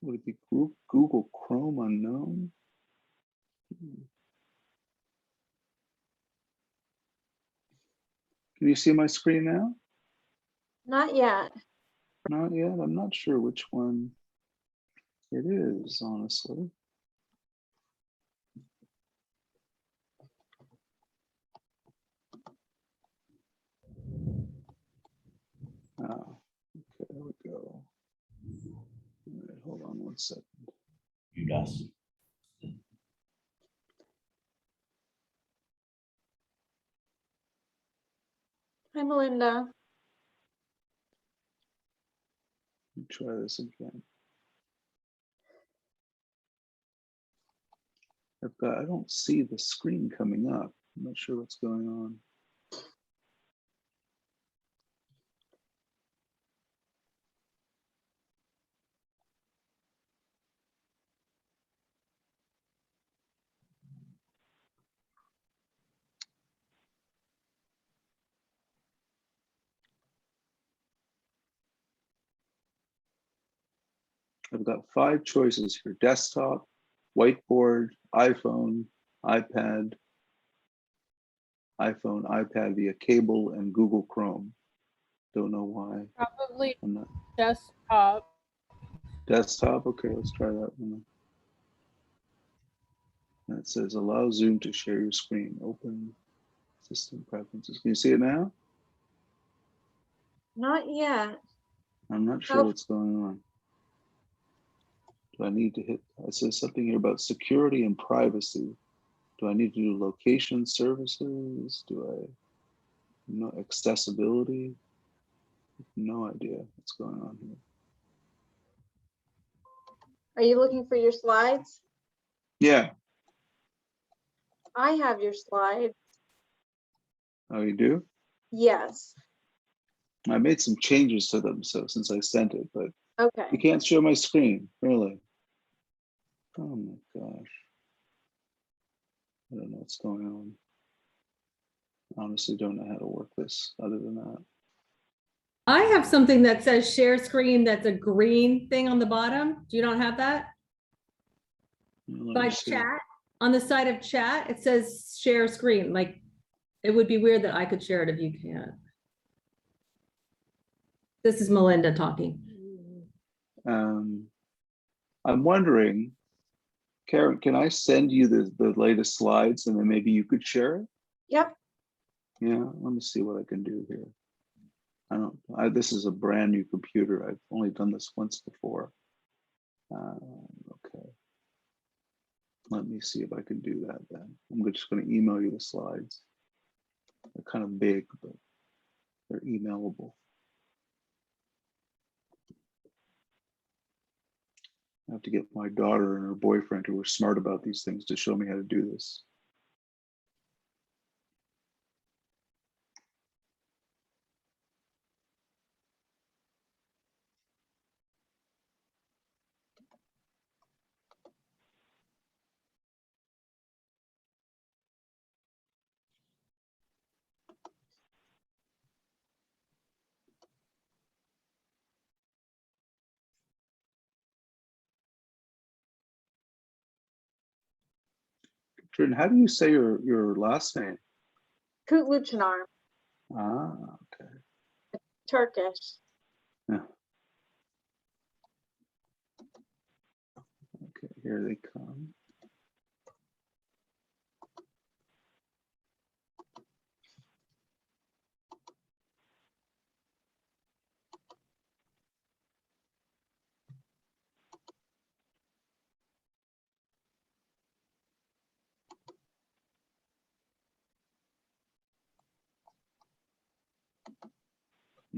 Would it be Google Chrome unknown? Can you see my screen now? Not yet. Not yet. I'm not sure which one it is, honestly. Oh, okay, there we go. All right, hold on one second. You does. Hi, Melinda. Let me try this again. I don't see the screen coming up. I'm not sure what's going on. I've got 5 choices here: desktop, whiteboard, iPhone, iPad, iPad via cable, and Google Chrome. Don't know why. Probably I'm not. desktop. Desktop, okay, let's try that one. That says allow Zoom to share your screen. Open system preferences. Can you see it now? Not yet. I'm not sure what's going on. Do I need to hit, it says something here about security and privacy. Do I need to do location services? Do I, no, accessibility? No idea what's going on here. Are you looking for your slides? Yeah, I have your slides. oh, you do? Yes. I made some changes to them, so since I sent it, but you Okay. can't show my screen, really. Oh my gosh. I don't know what's going on. Honestly, don't know how to work this other than that. I have something that says share screen that's a green thing on the bottom. Do you not have that? Let me By see. chat, on the side of chat, it says share screen. Like, it would be weird that I could share it if you can't. This is Melinda talking. I'm wondering, Karen, can I send you the latest slides and then maybe you could share it? Yep. Yeah, let me see what I can do here. This is a brand new computer. I've only done this once before. Okay. Let me see if I can do that then. I'm just going to email you the slides. They're kind of big, but they're emailable. I have to get my daughter and her boyfriend who are smart about these things to show me how to do this. Trin, how do you say your last name? Kutluchinar, Ah, okay. Turkish. Yeah. Okay, here they come.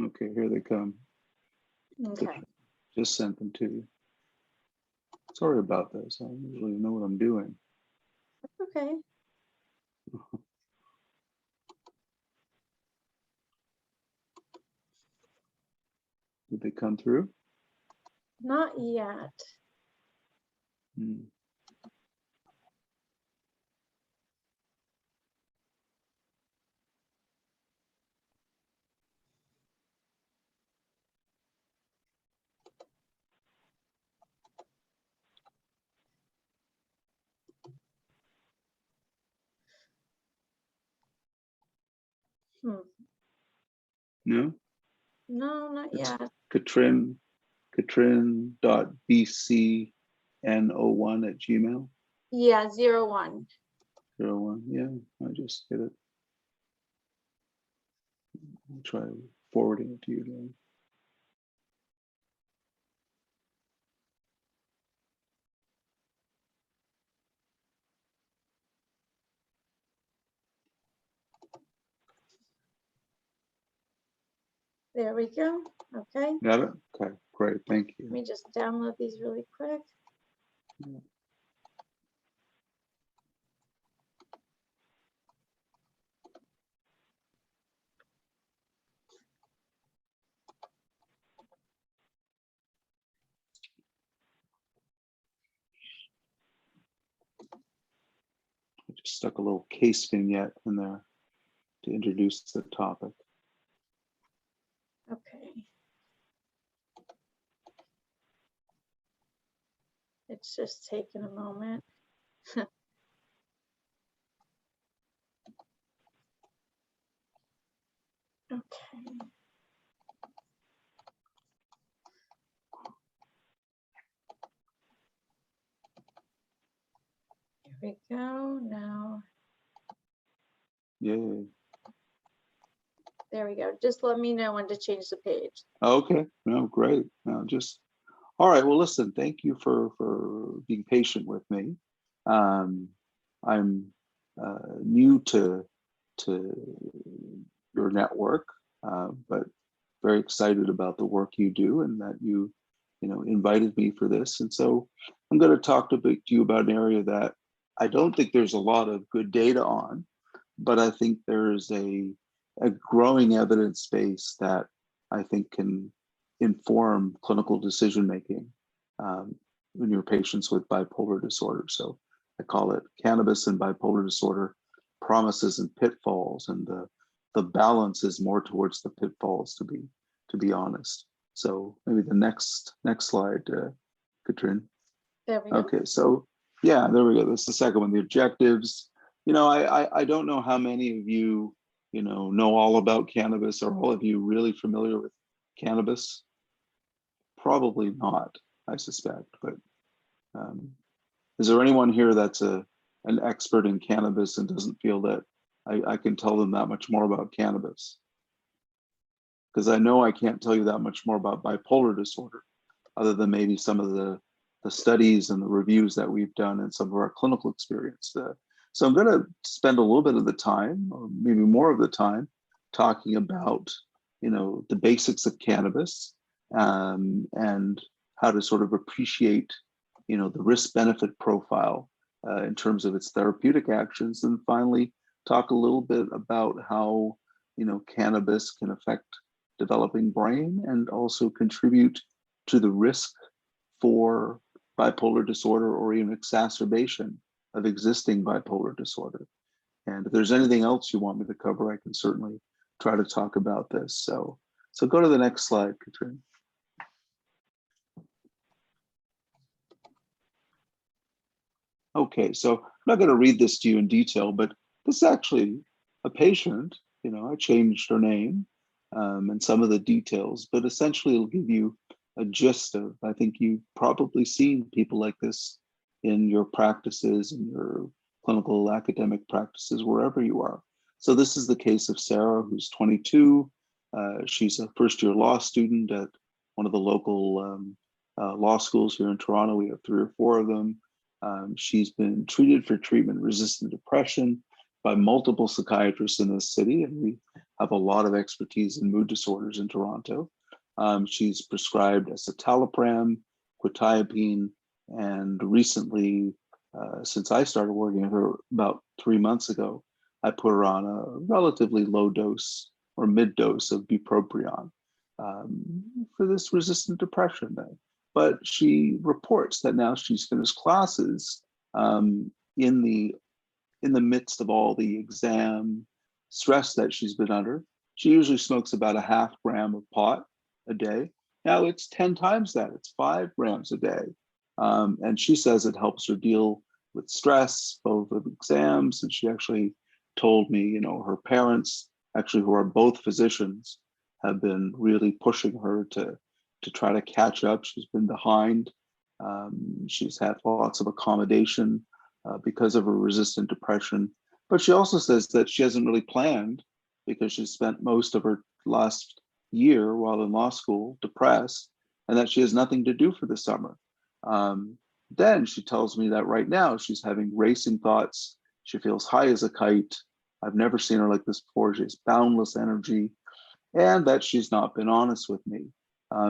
Okay, here they come. Okay. Just sent them to you. Sorry about this. I don't usually know what I'm doing. Okay. Did they come through? Not yet. Hmm. No? No, not It's yet. Katrin.bcn01@gmail. Yeah, 01. 01. Yeah, I just hit it. I'll try forwarding it to you again. There we go. Okay. Got it? Okay, great. Thank Let you. me just download these really quick. I just stuck a little case vignette in there to introduce the topic. Okay. It's just taking a moment. Okay. Here we go. Now, Yay. there we go. Just let me know when to change the page. Okay, no, great. No, just, all right, well, listen, thank you for being patient with me. I'm new to your network, but very excited about the work you do and that you invited me for this. And so I'm going to talk to you about an area that I don't think there's a lot of good data on, but I think there's a growing evidence base that I think can inform clinical decision making in your patients with bipolar disorder. So I call it Cannabis and Bipolar Disorder: Promises and Pitfalls, and the balance is more towards the pitfalls, to be honest. So maybe the next slide, Katrin. There we go. Okay, so yeah, there we go. That's the second one, the objectives. I don't know how many of you, know all about cannabis. Are all of you really familiar with cannabis? Probably not, I suspect. But is there anyone here that's an expert in cannabis and doesn't feel that I can tell them that much more about cannabis? Because I know I can't tell you that much more about bipolar disorder, other than maybe some of the studies and the reviews that we've done and some of our clinical experience. So I'm going to spend a little bit of the time, or maybe more of the time, talking about the basics of cannabis and how to sort of appreciate the risk-benefit profile in terms of its therapeutic actions, and finally talk a little bit about how cannabis can affect developing brain and also contribute to the risk for bipolar disorder or even exacerbation of existing bipolar disorder. And if there's anything else you want me to cover, I can certainly try to talk about this. So go to the next slide, Katrin. Okay, so I'm not going to read this to you in detail, but this is actually a patient. I changed her name and some of the details, but essentially it'll give you a gist of, I think you've probably seen people like this in your practices, in your clinical academic practices, wherever you are. So this is the case of Sarah, who's 22. She's a first-year law student at one of the local law schools here in Toronto. We have 3 or 4 of them. She's been treated for treatment-resistant depression by multiple psychiatrists in this city, and we have a lot of expertise in mood disorders in Toronto. She's prescribed escitalopram, quetiapine, and recently, since I started working with her about 3 months ago, I put her on a relatively low dose or mid dose of bupropion for this resistant depression. But she reports that now she's finished classes in the midst of all the exam stress that she's been under. She usually smokes about a half gram of pot a day. Now it's 10 times that, it's 5 grams a day. And she says it helps her deal with stress, both of exams. And she actually told me, her parents actually, who are both physicians, have been really pushing her to try to catch up. She's been behind. She's had lots of accommodation because of her resistant depression. But she also says that she hasn't really planned because she spent most of her last year while in law school depressed, and that she has nothing to do for the summer. Then she tells me that right now she's having racing thoughts. She feels high as a kite. I've never seen her like this before. She has boundless energy, and that she's not been honest with me.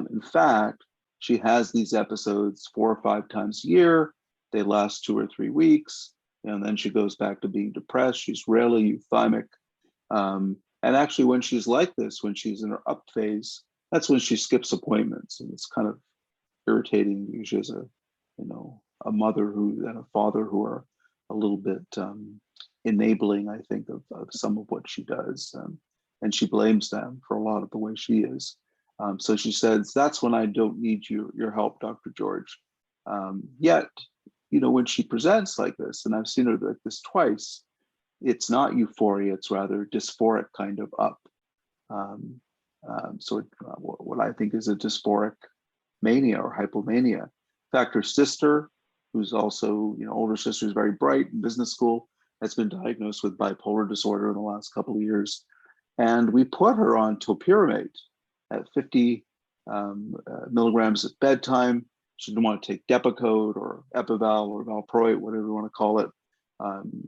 In fact, she has these episodes 4 or 5 times a year. They last 2 or 3 weeks, and then she goes back to being depressed. She's rarely euthymic. And actually, when she's like this, when she's in her up phase, that's when she skips appointments, and it's kind of irritating because she has a mother and a father who are a little bit enabling, I think, of some of what she does, and she blames them for a lot of the way she is. So she says, that's when I don't need your help, Dr. George. Yet, when she presents like this, and I've seen her like this twice, it's not euphoria, it's rather dysphoric kind of up. What I think is a dysphoric mania or hypomania. In fact, her sister, who's also, older sister, is very bright in business school, has been diagnosed with bipolar disorder in the last couple of years. And we put her on topiramate at 50 milligrams at bedtime. She didn't want to take Depakote or Epival or Valproate, whatever you want to call it.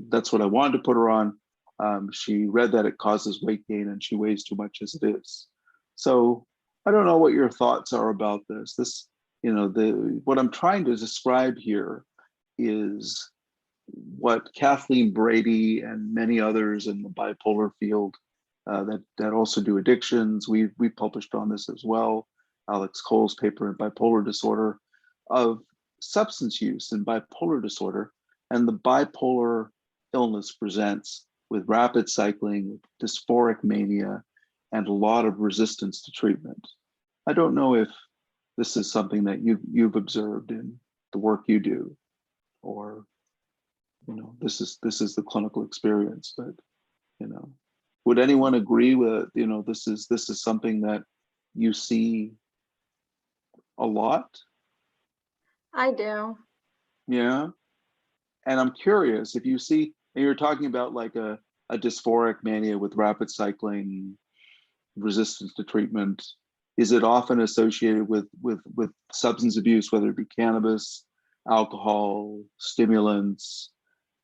That's what I wanted to put her on. She read that it causes weight gain and she weighs too much as it is. So I don't know what your thoughts are about this. What I'm trying to describe here is what Kathleen Brady and many others in the bipolar field that also do addictions. We published on this as well. Alex Cole's paper in bipolar disorder, of substance use in bipolar disorder, and the bipolar illness presents with rapid cycling, dysphoric mania, and a lot of resistance to treatment. I don't know if this is something that you've observed in the work you do, or this is the clinical experience. But would anyone agree with this is something that you see a lot? I do. Yeah. And I'm curious if you see, and you're talking about like a dysphoric mania with rapid cycling, resistance to treatment. Is it often associated with substance abuse, whether it be cannabis, alcohol, stimulants?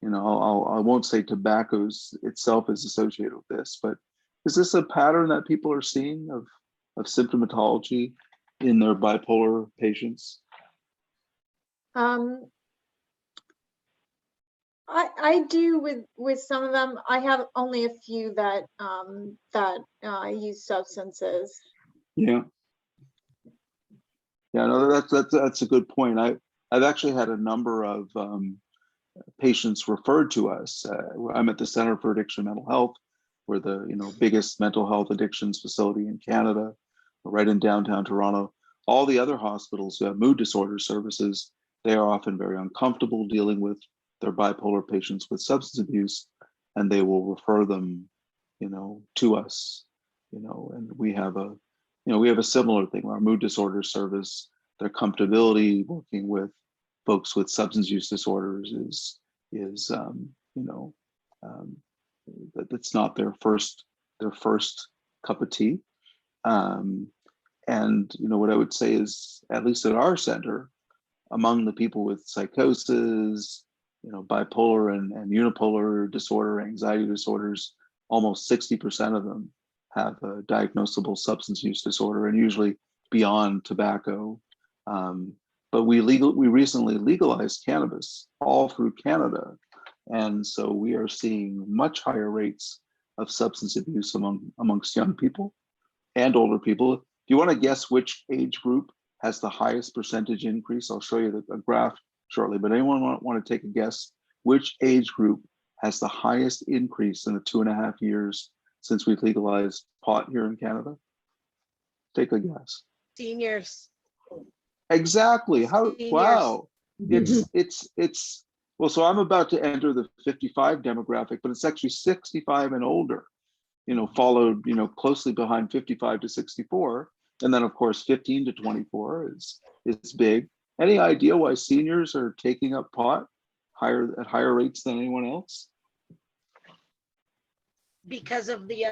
I won't say tobacco itself is associated with this, but is this a pattern that people are seeing of symptomatology in their bipolar patients? I do with some of them. I have only a few that use substances. Yeah. No, that's a good point. I've actually had a number of patients referred to us. I'm at the Center for Addiction and Mental Health. We're the biggest mental health addictions facility in Canada, right in downtown Toronto. All the other hospitals who have mood disorder services, they are often very uncomfortable dealing with their bipolar patients with substance abuse, and they will refer them, to us, and we have a similar thing. Our mood disorder service, their comfortability working with folks with substance use disorders that's not their first cup of tea. And what I would say is, at least at our center, among the people with psychosis, bipolar and unipolar disorder, anxiety disorders, almost 60% of them have a diagnosable substance use disorder, and usually beyond tobacco. But we recently legalized cannabis all through Canada, and so we are seeing much higher rates of substance abuse amongst young people and older people. Do you want to guess which age group has the highest percentage increase? I'll show you a graph shortly, but anyone want to take a guess which age group has the highest increase in the 2.5 years since we've legalized pot here in Canada? Take a guess. Seniors. Exactly. How? Seniors. Wow. It's well, so I'm about to enter the 55 demographic, but it's actually 65 and older. followed, closely behind 55 to 64. And then of course, 15 to 24 is big. Any idea why seniors are taking up pot at higher rates than anyone else? Because of the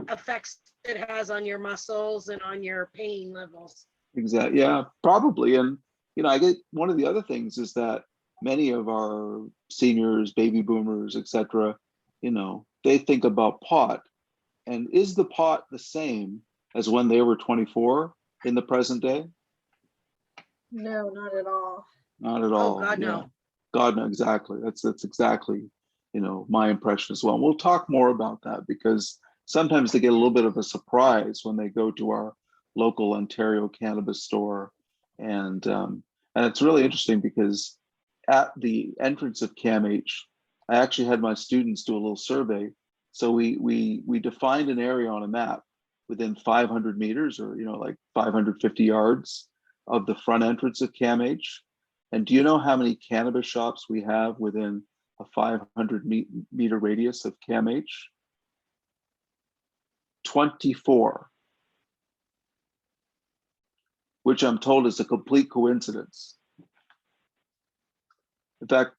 effects it has on your muscles and on your pain levels. Exactly. Yeah, probably. And, I get one of the other things is that many of our seniors, baby boomers, etc., they think about pot. And is the pot the same as when they were 24 in the present day? No, not at all. Not at all. Oh, God, yeah. no. God, no, exactly. That's exactly, my impression as well. And we'll talk more about that because sometimes they get a little bit of a surprise when they go to our local Ontario cannabis store. And it's really interesting because at the entrance of CAMH, I actually had my students do a little survey. So we defined an area on a map within 500 meters or, like 550 yards of the front entrance of CAMH. And do you know how many cannabis shops we have within a 500 meter radius of CAMH? 24, which I'm told is a complete coincidence. In fact,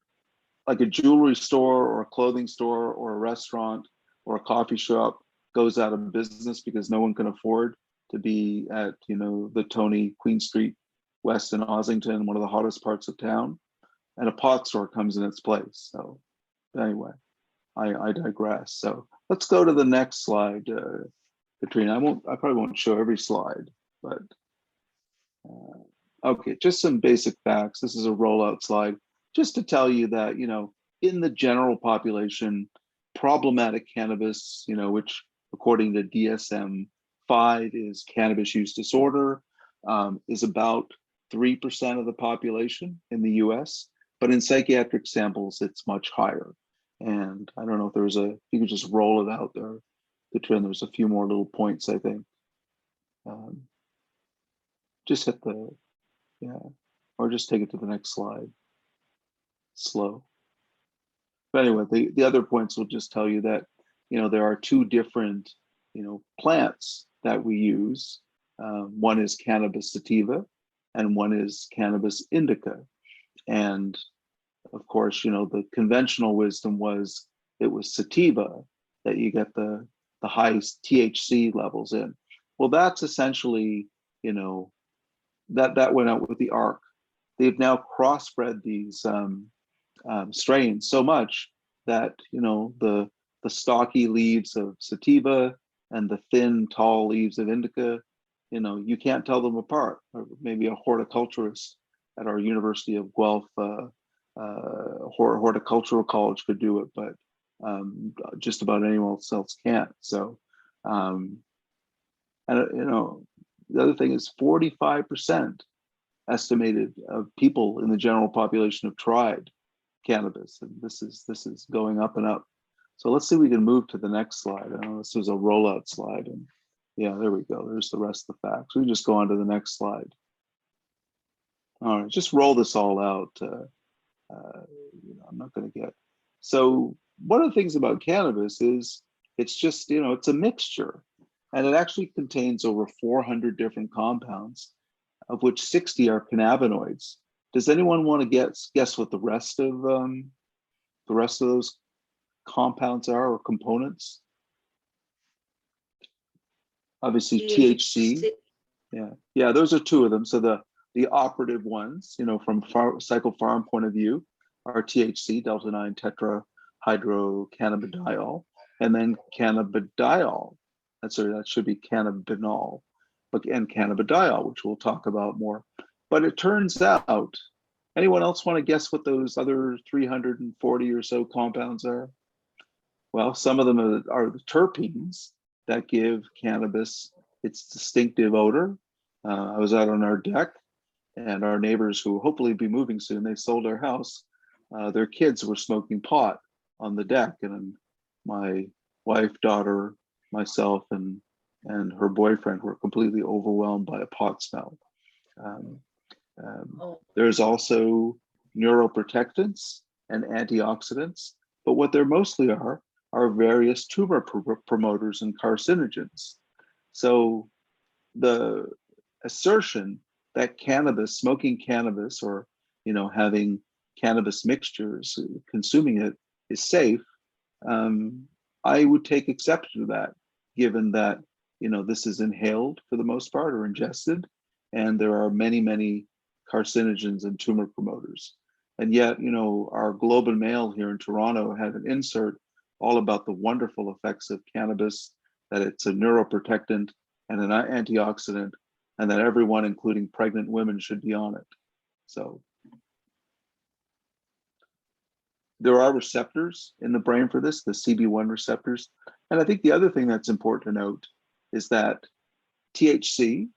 like a jewelry store or a clothing store or a restaurant or a coffee shop goes out of business because no one can afford to be at, the Tony Queen Street West in Ossington, one of the hottest parts of town, and a pot store comes in its place. So anyway, I digress. So let's go to the next slide, Katrina. I probably won't show every slide, but okay, just some basic facts. This is a rollout slide just to tell you that, in the general population, problematic cannabis, which according to DSM-5 is cannabis use disorder, is about 3% of the population in the US, but in psychiatric samples, it's much higher. And I don't know if you could just roll it out there, Katrina. There's a few more little points, I think. Just hit or just take it to the next slide. Slow. But anyway, the other points will just tell you that, there are two different, plants that we use. One is cannabis sativa and one is cannabis indica. And of course, the conventional wisdom was it was sativa that you get the highest THC levels in. Well, that's essentially, that went out with the ARC. They've now crossbred these strains so much that, the stocky leaves of sativa and the thin, tall leaves of indica, you can't tell them apart. Or maybe a horticulturist at our University of Guelph horticultural college could do it, but just about anyone else can't. So, and the other thing is 45% estimated of people in the general population have tried cannabis, and this is going up and up. So let's see if we can move to the next slide. I know this was a rollout slide, and yeah, there we go. There's the rest of the facts. We can just go on to the next slide. All right, just roll this all out. I'm not going to get. So one of the things about cannabis is it's just, it's a mixture, and it actually contains over 400 different compounds, of which 60 are cannabinoids. Does anyone want to guess what the rest of those compounds are or components? Obviously THC. Yeah, those are two of them. So the operative ones, from psychopharm point of view, are THC, delta-9 tetrahydrocannabidiol, and then cannabidiol. That should be cannabinol, and cannabidiol, which we'll talk about more. But it turns out, anyone else want to guess what those other 340 or so compounds are? Well, some of them are the terpenes that give cannabis its distinctive odor. I was out on our deck, and our neighbors, who hopefully be moving soon, they sold their house. Their kids were smoking pot on the deck, and my wife, daughter, myself, and her boyfriend were completely overwhelmed by a pot smell. There's also neuroprotectants and antioxidants, but what there mostly are are various tumor promoters and carcinogens. So the assertion that cannabis, smoking cannabis, or having cannabis mixtures, consuming it is safe, I would take exception to that, given that this is inhaled for the most part or ingested, and there are many, many carcinogens and tumor promoters. And yet, our Globe and Mail here in Toronto had an insert all about the wonderful effects of cannabis, that it's a neuroprotectant and an antioxidant, and that everyone, including pregnant women, should be on it. So there are receptors in the brain for this, the CB1 receptors. And I think the other thing that's important to note is that THC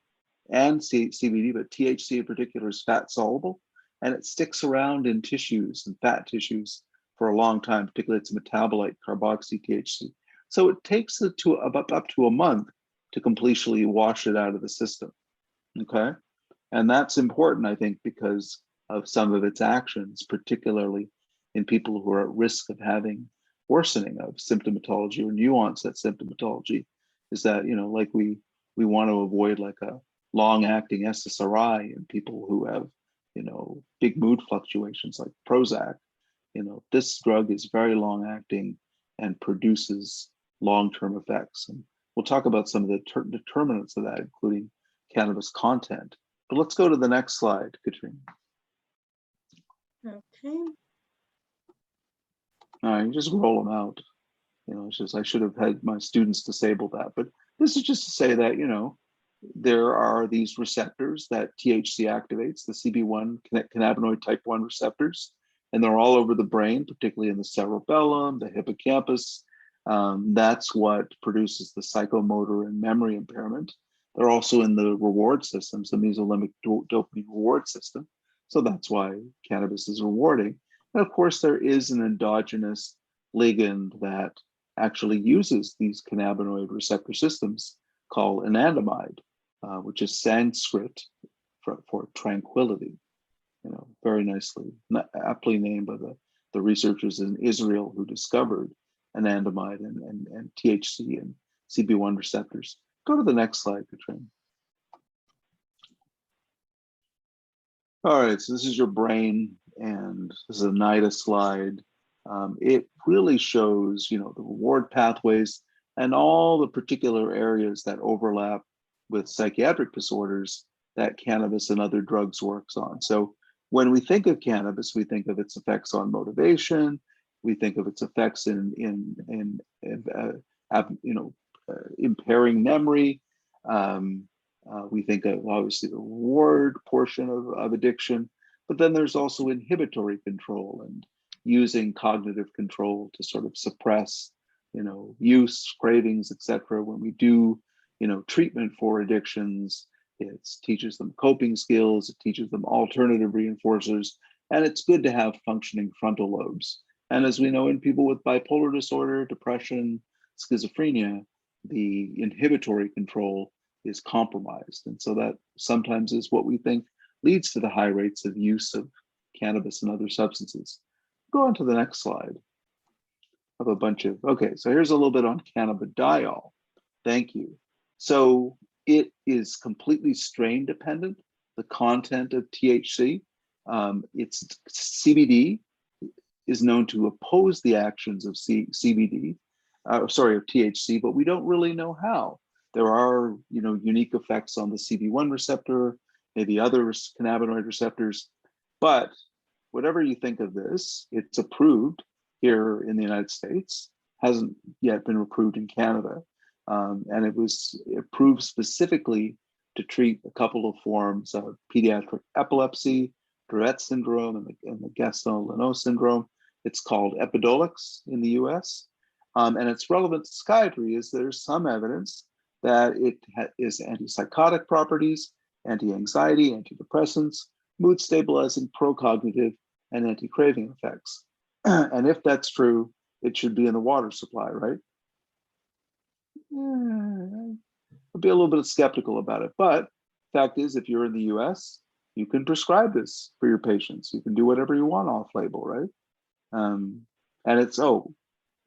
and CBD, but THC in particular, is fat soluble, and it sticks around in tissues and fat tissues for a long time, particularly its metabolite, carboxy THC. So it takes it to up to a month to completely wash it out of the system, okay? And that's important, I think, because of some of its actions, particularly in people who are at risk of having worsening of symptomatology or new onset symptomatology, is that, like we want to avoid like a long-acting SSRI in people who have, big mood fluctuations like Prozac. This drug is very long-acting and produces long-term effects. And we'll talk about some of the determinants of that, including cannabis content. But let's go to the next slide, Katrina. Okay. All right, just roll them out. It's just I should have had my students disable that. But this is just to say that, there are these receptors that THC activates, the CB1 cannabinoid type 1 receptors, and they're all over the brain, particularly in the cerebellum, the hippocampus. That's what produces the psychomotor and memory impairment. They're also in the reward systems, the mesolimbic dopamine reward system. So that's why cannabis is rewarding. And of course, there is an endogenous ligand that actually uses these cannabinoid receptor systems called anandamide, which is Sanskrit for tranquility. Very nicely, aptly named by the researchers in Israel who discovered anandamide and THC and CB1 receptors. Go to the next slide, Katrina. All right, so this is your brain, and this is a NIDA slide. It really shows, the reward pathways and all the particular areas that overlap with psychiatric disorders that cannabis and other drugs works on. So when we think of cannabis, we think of its effects on motivation. We think of its effects in impairing memory. We think of obviously the reward portion of addiction, but then there's also inhibitory control and using cognitive control to sort of suppress, use, cravings, etc. When we do, treatment for addictions, it teaches them coping skills, it teaches them alternative reinforcers, and it's good to have functioning frontal lobes. And as we know, in people with bipolar disorder, depression, schizophrenia, the inhibitory control is compromised. And so that sometimes is what we think leads to the high rates of use of cannabis and other substances. Go on to the next slide. I have a bunch of, okay, so here's a little bit on cannabidiol. Thank you. So it is completely strain dependent, the content of THC. It's CBD is known to oppose the actions of THC, but we don't really know how. There are, unique effects on the CB1 receptor, maybe other cannabinoid receptors, but whatever you think of this, it's approved here in the United States, hasn't yet been approved in Canada. And it was approved specifically to treat a couple of forms of pediatric epilepsy, Dravet syndrome, and the Gaston-Lennox syndrome. It's called Epidiolex in the US. And its relevant to psychiatry is there's some evidence that it is antipsychotic properties, anti-anxiety, antidepressants, mood stabilizing, pro-cognitive, and anti-craving effects. And if that's true, it should be in the water supply, right? I'll be a little bit skeptical about it, but fact is, if you're in the US, you can prescribe this for your patients. You can do whatever you want off label, right? And it's,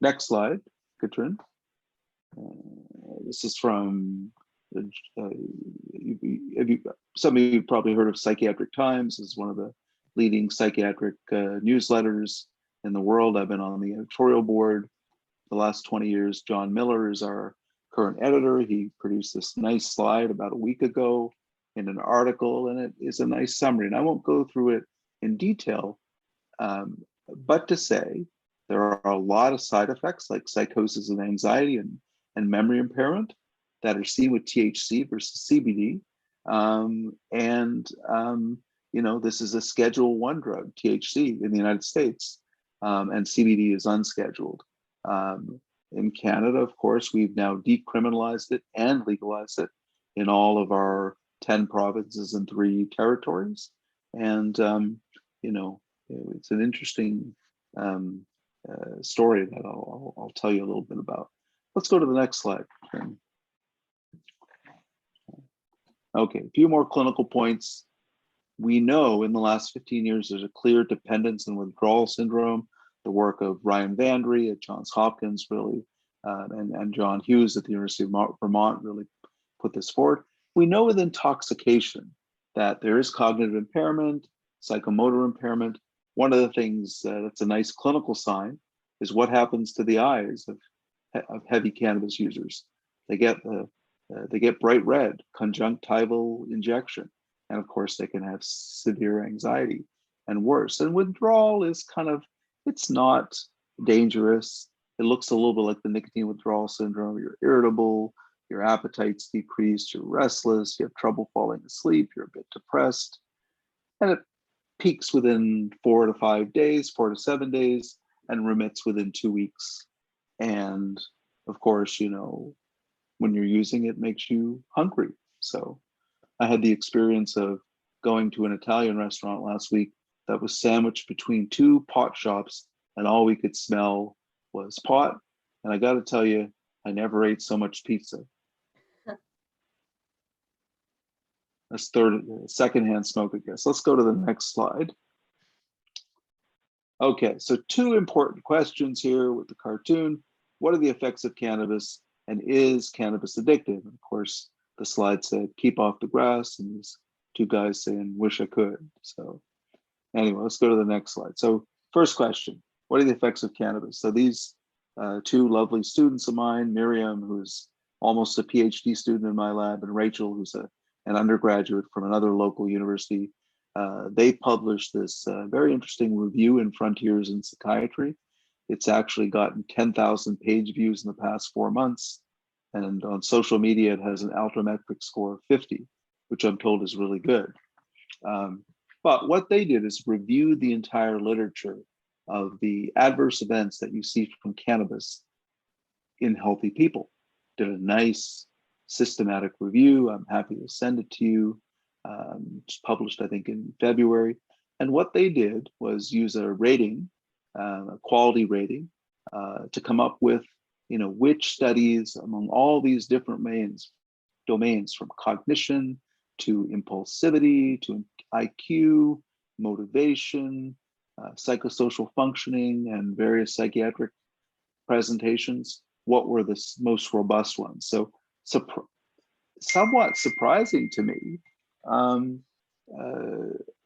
next slide. Katrin. This is from, some of you probably heard of Psychiatric Times. This is one of the leading psychiatric newsletters in the world. I've been on the editorial board the last 20 years. John Miller is our current editor. He produced this nice slide about a week ago in an article, and it is a nice summary. And I won't go through it in detail, but to say there are a lot of side effects like psychosis and anxiety and memory impairment that are seen with THC versus CBD. This is a Schedule 1 drug, THC, in the United States, and CBD is unscheduled. In Canada, of course, we've now decriminalized it and legalized it in all of our 10 provinces and 3 territories. And, it's an interesting story that I'll tell you a little bit about. Let's go to the next slide. Okay, a few more clinical points. We know in the last 15 years, there's a clear dependence and withdrawal syndrome. The work of Ryan Vandry at Johns Hopkins really, and John Hughes at the University of Vermont really put this forward. We know with intoxication that there is cognitive impairment, psychomotor impairment. One of the things that's a nice clinical sign is what happens to the eyes of heavy cannabis users. They get bright red, conjunctival injection, and of course they can have severe anxiety and worse. And withdrawal is it's not dangerous. It looks a little bit like the nicotine withdrawal syndrome. You're irritable, your appetite's decreased, you're restless, you have trouble falling asleep, you're a bit depressed, and it peaks within 4 to 5 days, 4 to 7 days, and remits within 2 weeks. And of course, when you're using it, makes you hungry. So I had the experience of going to an Italian restaurant last week that was sandwiched between 2 pot shops, and all we could smell was pot. And I got to tell you, I never ate so much pizza. That's secondhand smoke, I guess. Let's go to the next slide. Okay, so 2 important questions here with the cartoon. What are the effects of cannabis, and is cannabis addictive? And of course, the slide said, keep off the grass, and these 2 guys saying, wish I could. So anyway, let's go to the next slide. So first question, what are the effects of cannabis? So these 2 lovely students of mine, Miriam, who's almost a PhD student in my lab, and Rachel, who's an undergraduate from another local university, they published this very interesting review in Frontiers in Psychiatry. It's actually gotten 10,000 page views in the past 4 months. And on social media, it has an altometric score of 50, which I'm told is really good. But what they did is review the entire literature of the adverse events that you see from cannabis in healthy people. Did a nice systematic review. I'm happy to send it to you. It's published, I think, in February. And what they did was use a rating, a quality rating, to come up with, which studies among all these different domains, from cognition to impulsivity to IQ, motivation, psychosocial functioning, and various psychiatric presentations, what were the most robust ones. So somewhat surprising to me,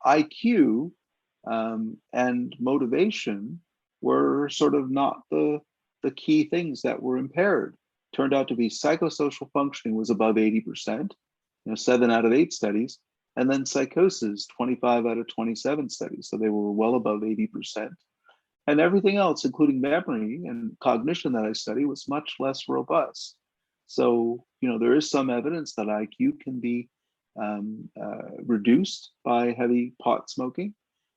IQ and motivation were sort of not the key things that were impaired. Turned out to be psychosocial functioning was above 80%, 7 out of 8 studies, and then psychosis, 25 out of 27 studies. So they were well above 80%. And everything else, including memory and cognition that I study, was much less robust. So, there is some evidence that IQ can be reduced by heavy pot smoking,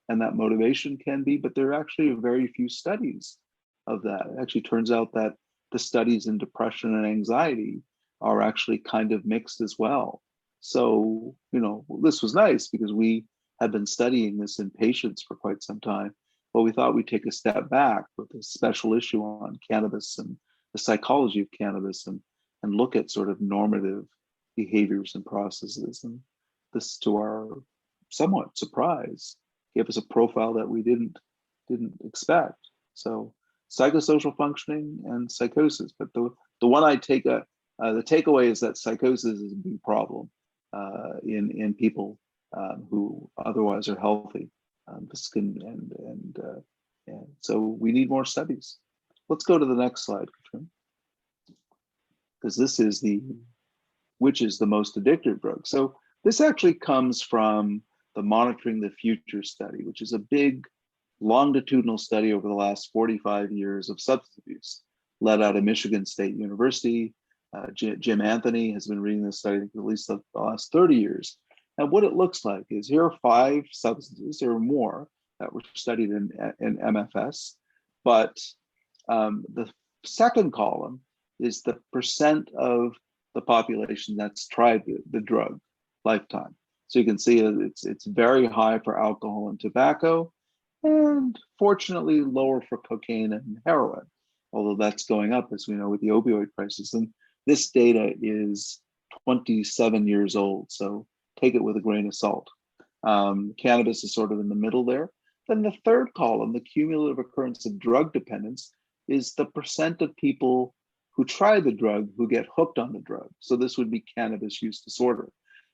and that motivation can be, but there are actually very few studies of that. It actually turns out that the studies in depression and anxiety are actually kind of mixed as well. So, this was nice because we had been studying this in patients for quite some time, but we thought we'd take a step back with a special issue on cannabis and the psychology of cannabis, and look at sort of normative behaviors and processes. And this, to our somewhat surprise, gave us a profile that we didn't expect. So psychosocial functioning and psychosis. But the one I take the takeaway is that psychosis is a big problem in people who otherwise are healthy. This can and so we need more studies. Let's go to the next slide, Katrina, because this is which is the most addictive drug. So this actually comes from the Monitoring the Future study, which is a big longitudinal study over the last 45 years of substance abuse, led out of Michigan State University. Jim Anthony has been reading this study for at least the last 30 years. And what it looks like is here are 5 substances or more that were studied in MFS, but the second column is the percent of the population that's tried the drug lifetime. So you can see it's very high for alcohol and tobacco, and fortunately lower for cocaine and heroin, although that's going up, as we know, with the opioid crisis. And this data is 27 years old, so take it with a grain of salt. Cannabis is sort of in the middle there. Then the third column, the cumulative occurrence of drug dependence, is the percent of people who try the drug who get hooked on the drug. So this would be cannabis use disorder.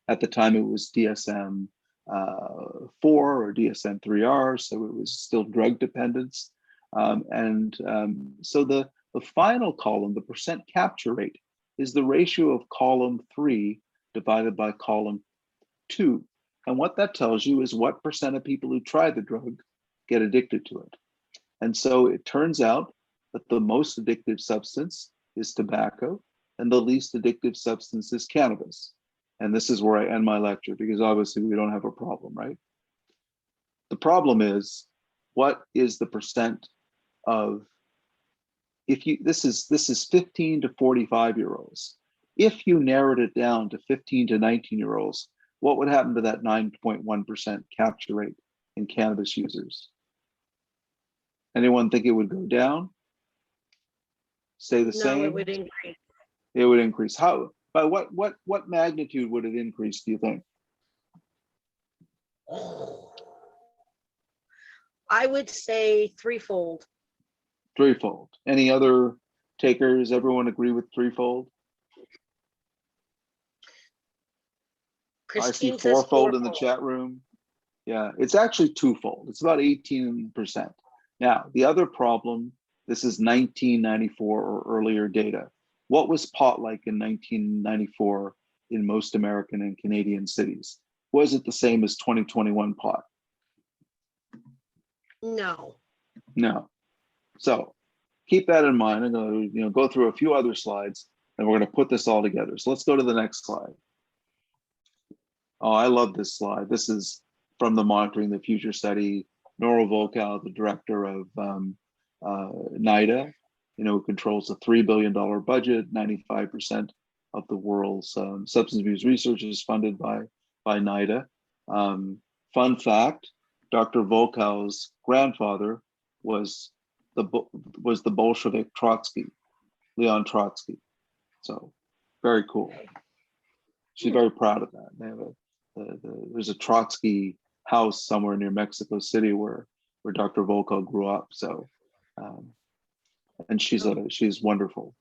At the time, it was DSM-4 or DSM-3R, so it was still drug dependence. So the final column, the percent capture rate, is the ratio of column 3 divided by column 2. And what that tells you is what percent of people who try the drug get addicted to it. And so it turns out that the most addictive substance is tobacco, and the least addictive substance is cannabis. And this is where I end my lecture, because obviously we don't have a problem, right? The problem is, what is the percent of, this is 15 to 45-year-olds. If you narrowed it down to 15 to 19-year-olds, what would happen to that 9.1% capture rate in cannabis users? Anyone think it would go down? Stay the same? No, it would increase. It would increase. How? By what magnitude would it increase, do you think? I would say threefold. Threefold. Any other takers? Everyone agree with threefold? Christine I see says fourfold in the chat room. Yeah, it's actually twofold. It's about 18%. Now, the other problem, this is 1994 or earlier data. What was pot like in 1994 in most American and Canadian cities? Was it the same as 2021 pot? No. No. So keep that in mind. I'm going to go through a few other slides, and we're going to put this all together. So let's go to the next slide. Oh, I love this slide. This is from the Monitoring the Future study. Nora Volkow, the director of NIDA, who controls a $3 billion budget. 95% of the world's substance abuse research is funded by NIDA. Fun fact: Dr. Volkow's grandfather was the Bolshevik Trotsky, Leon Trotsky. So very cool. She's very proud of that. They have there's a Trotsky house somewhere near Mexico City where Dr. Volkow grew up. So, and she's wonderful.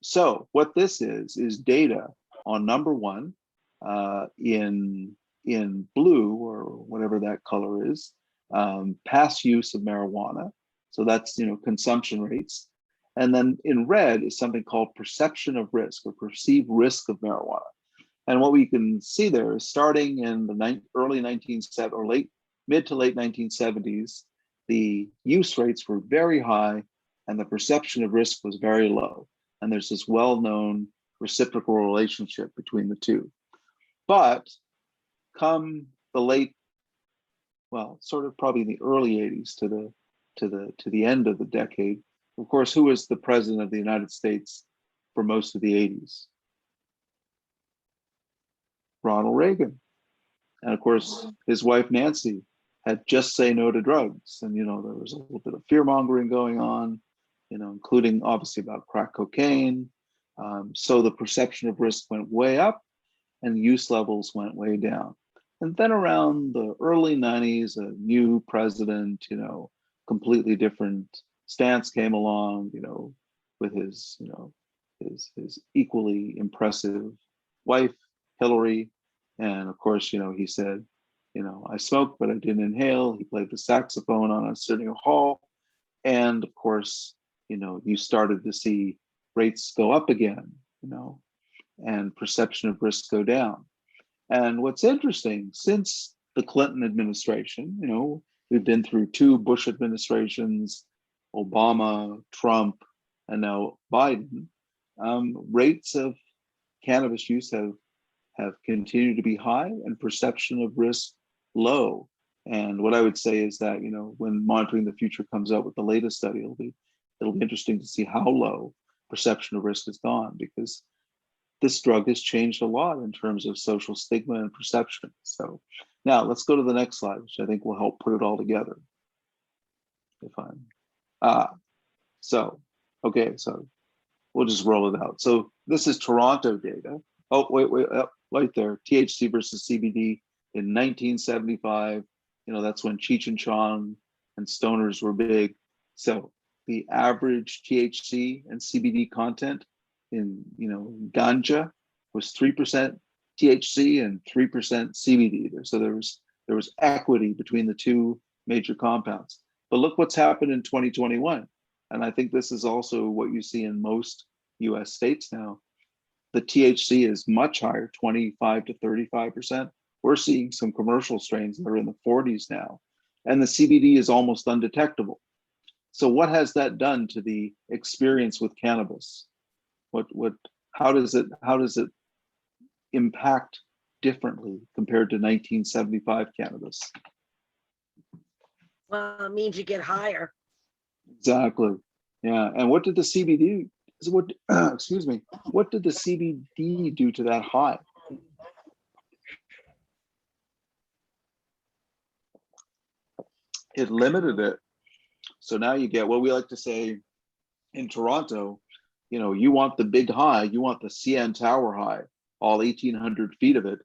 So what this is data on number one in blue, or whatever that color is, past use of marijuana. So that's consumption rates. And then in red is something called perception of risk, or perceived risk of marijuana. And what we can see there is, starting in the early 1970s or mid to late 1970s, the use rates were very high and the perception of risk was very low. And there's this well-known reciprocal relationship between the two. But come the late, well, sort of probably in the early 80s to the end of the decade, of course, who was the president of the United States for most of the 80s? Ronald Reagan. And of course, his wife, Nancy, had Just Say No to Drugs. And, there was a little bit of fear mongering going on, including obviously about crack cocaine. So the perception of risk went way up and use levels went way down. And then around the early 90s, a new president, completely different stance came along, with his, his equally impressive wife, Hillary. And of course, he said, I smoked, but I didn't inhale. He played the saxophone on Arsenio Hall. And of course, you started to see rates go up again, and perception of risk go down. And what's interesting, since the Clinton administration, we've been through 2 Bush administrations, Obama, Trump, and now Biden. Rates of cannabis use have continued to be high and perception of risk low. And what I would say is that, when Monitoring the Future comes out with the latest study, it'll be interesting to see how low perception of risk has gone, because this drug has changed a lot in terms of social stigma and perception. So now let's go to the next slide, which I think will help put it all together. So we'll just roll it out. So this is Toronto data. Oh, wait, right there, THC versus CBD in 1975. That's when Cheech and Chong and stoners were big. So the average THC and CBD content in ganja was 3% THC and 3% CBD. So there was equity between the 2 major compounds. But look what's happened in 2021. And I think this is also what you see in most US states now. The THC is much higher, 25 to 35%. We're seeing some commercial strains that are in the 40s now. And the CBD is almost undetectable. So what has that done to the experience with cannabis? How does it impact differently compared to 1975 cannabis? Well, it means you get higher. Exactly. Yeah. And what did the CBD? Excuse me. What did the CBD do to that high? It limited it. So now you get what we like to say in Toronto. You want the big high. You want the CN Tower high, all 1,800 feet of it.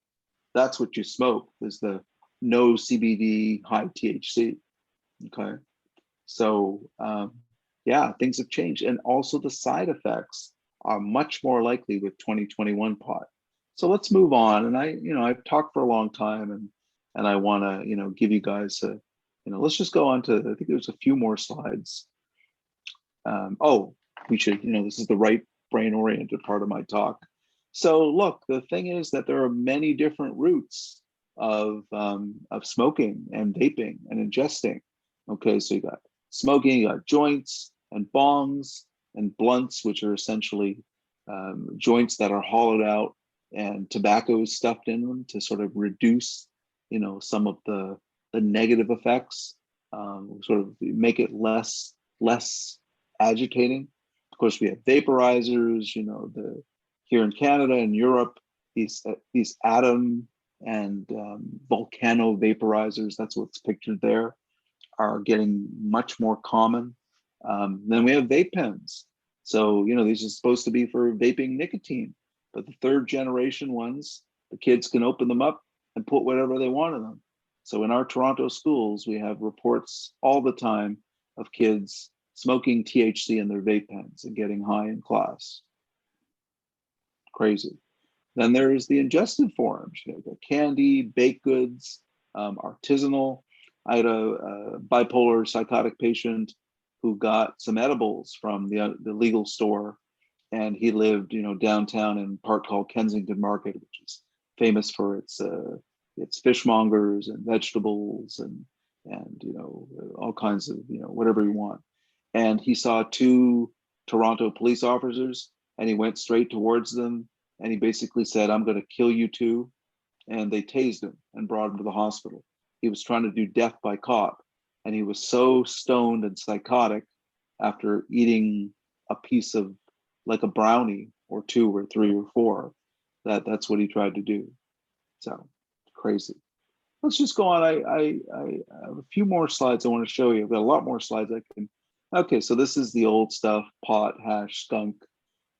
That's what you smoke. Is the no CBD, high THC. Okay. So yeah, things have changed, and also the side effects are much more likely with 2021 pot. So let's move on. And I've talked for a long time, and I want to give you guys let's just go on to, I think there's a few more slides. We should, this is the right brain oriented part of my talk. So look, the thing is that there are many different routes of smoking and vaping and ingesting. Okay, so you got smoking, you got joints and bongs and blunts, which are essentially joints that are hollowed out and tobacco is stuffed in them to sort of reduce, some of the negative effects, sort of make it less agitating. Of course, we have vaporizers, here in Canada and Europe, these atom and volcano vaporizers, that's what's pictured there, are getting much more common. Then we have vape pens. So, these are supposed to be for vaping nicotine, but the 3rd generation ones, the kids can open them up and put whatever they want in them. So in our Toronto schools, we have reports all the time of kids smoking THC in their vape pens and getting high in class. Crazy. Then there's the ingested forms, the candy, baked goods, artisanal. I had a bipolar psychotic patient who got some edibles from the legal store, and he lived, downtown in a part called Kensington Market, which is famous for its fishmongers and vegetables and all kinds of whatever you want. And he saw 2 Toronto police officers, and he went straight towards them, and he basically said, "I'm going to kill you 2." And they tased him and brought him to the hospital. He was trying to do death by cop, and he was so stoned and psychotic after eating a piece of, like, a brownie or 2 or 3 or 4, that's what he tried to do. So crazy. Let's just go on. I have a few more slides I want to show you. I've got a lot more slides I can. Okay, so this is the old stuff: pot, hash, skunk.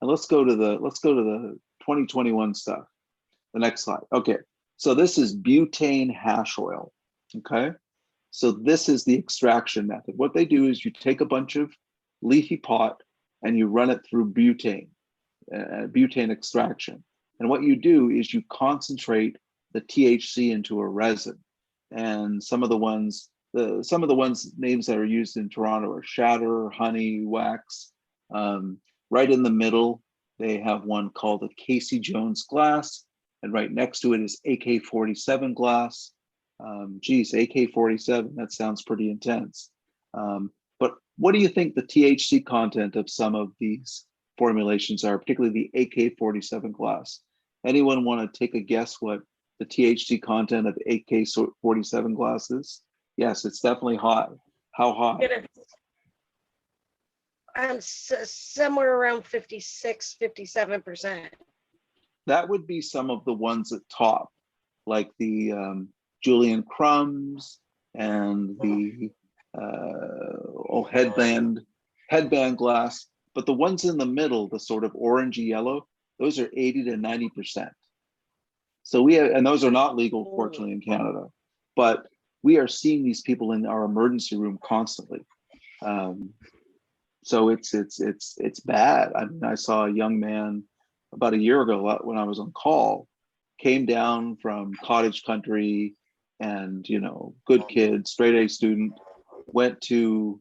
And let's go to the 2021 stuff. The next slide. Okay, so this is butane hash oil. Okay, So this is the extraction method. What they do is you take a bunch of leafy pot and you run it through butane extraction. And what you do is you concentrate the THC into a resin. And some of the ones names that are used in Toronto are Shatter, Honey, Wax. Right in the middle, they have one called a Casey Jones glass, and right next to it is AK-47 glass. Geez, AK-47, that sounds pretty intense. But what do you think the THC content of some of these formulations are, particularly the AK-47 glass? Anyone want to take a guess what the THC content of AK-47 glass is? Yes, it's definitely high. How high? And somewhere around 56, 57%. That would be some of the ones at top, like the Julian Crumbs and the headband glass. But the ones in the middle, the sort of orangey yellow, those are 80 to 90%. So and those are not legal, fortunately, in Canada, but we are seeing these people in our emergency room constantly. So it's bad. I mean, I saw a young man about a year ago when I was on call, came down from cottage country, and good kid, straight A student, went to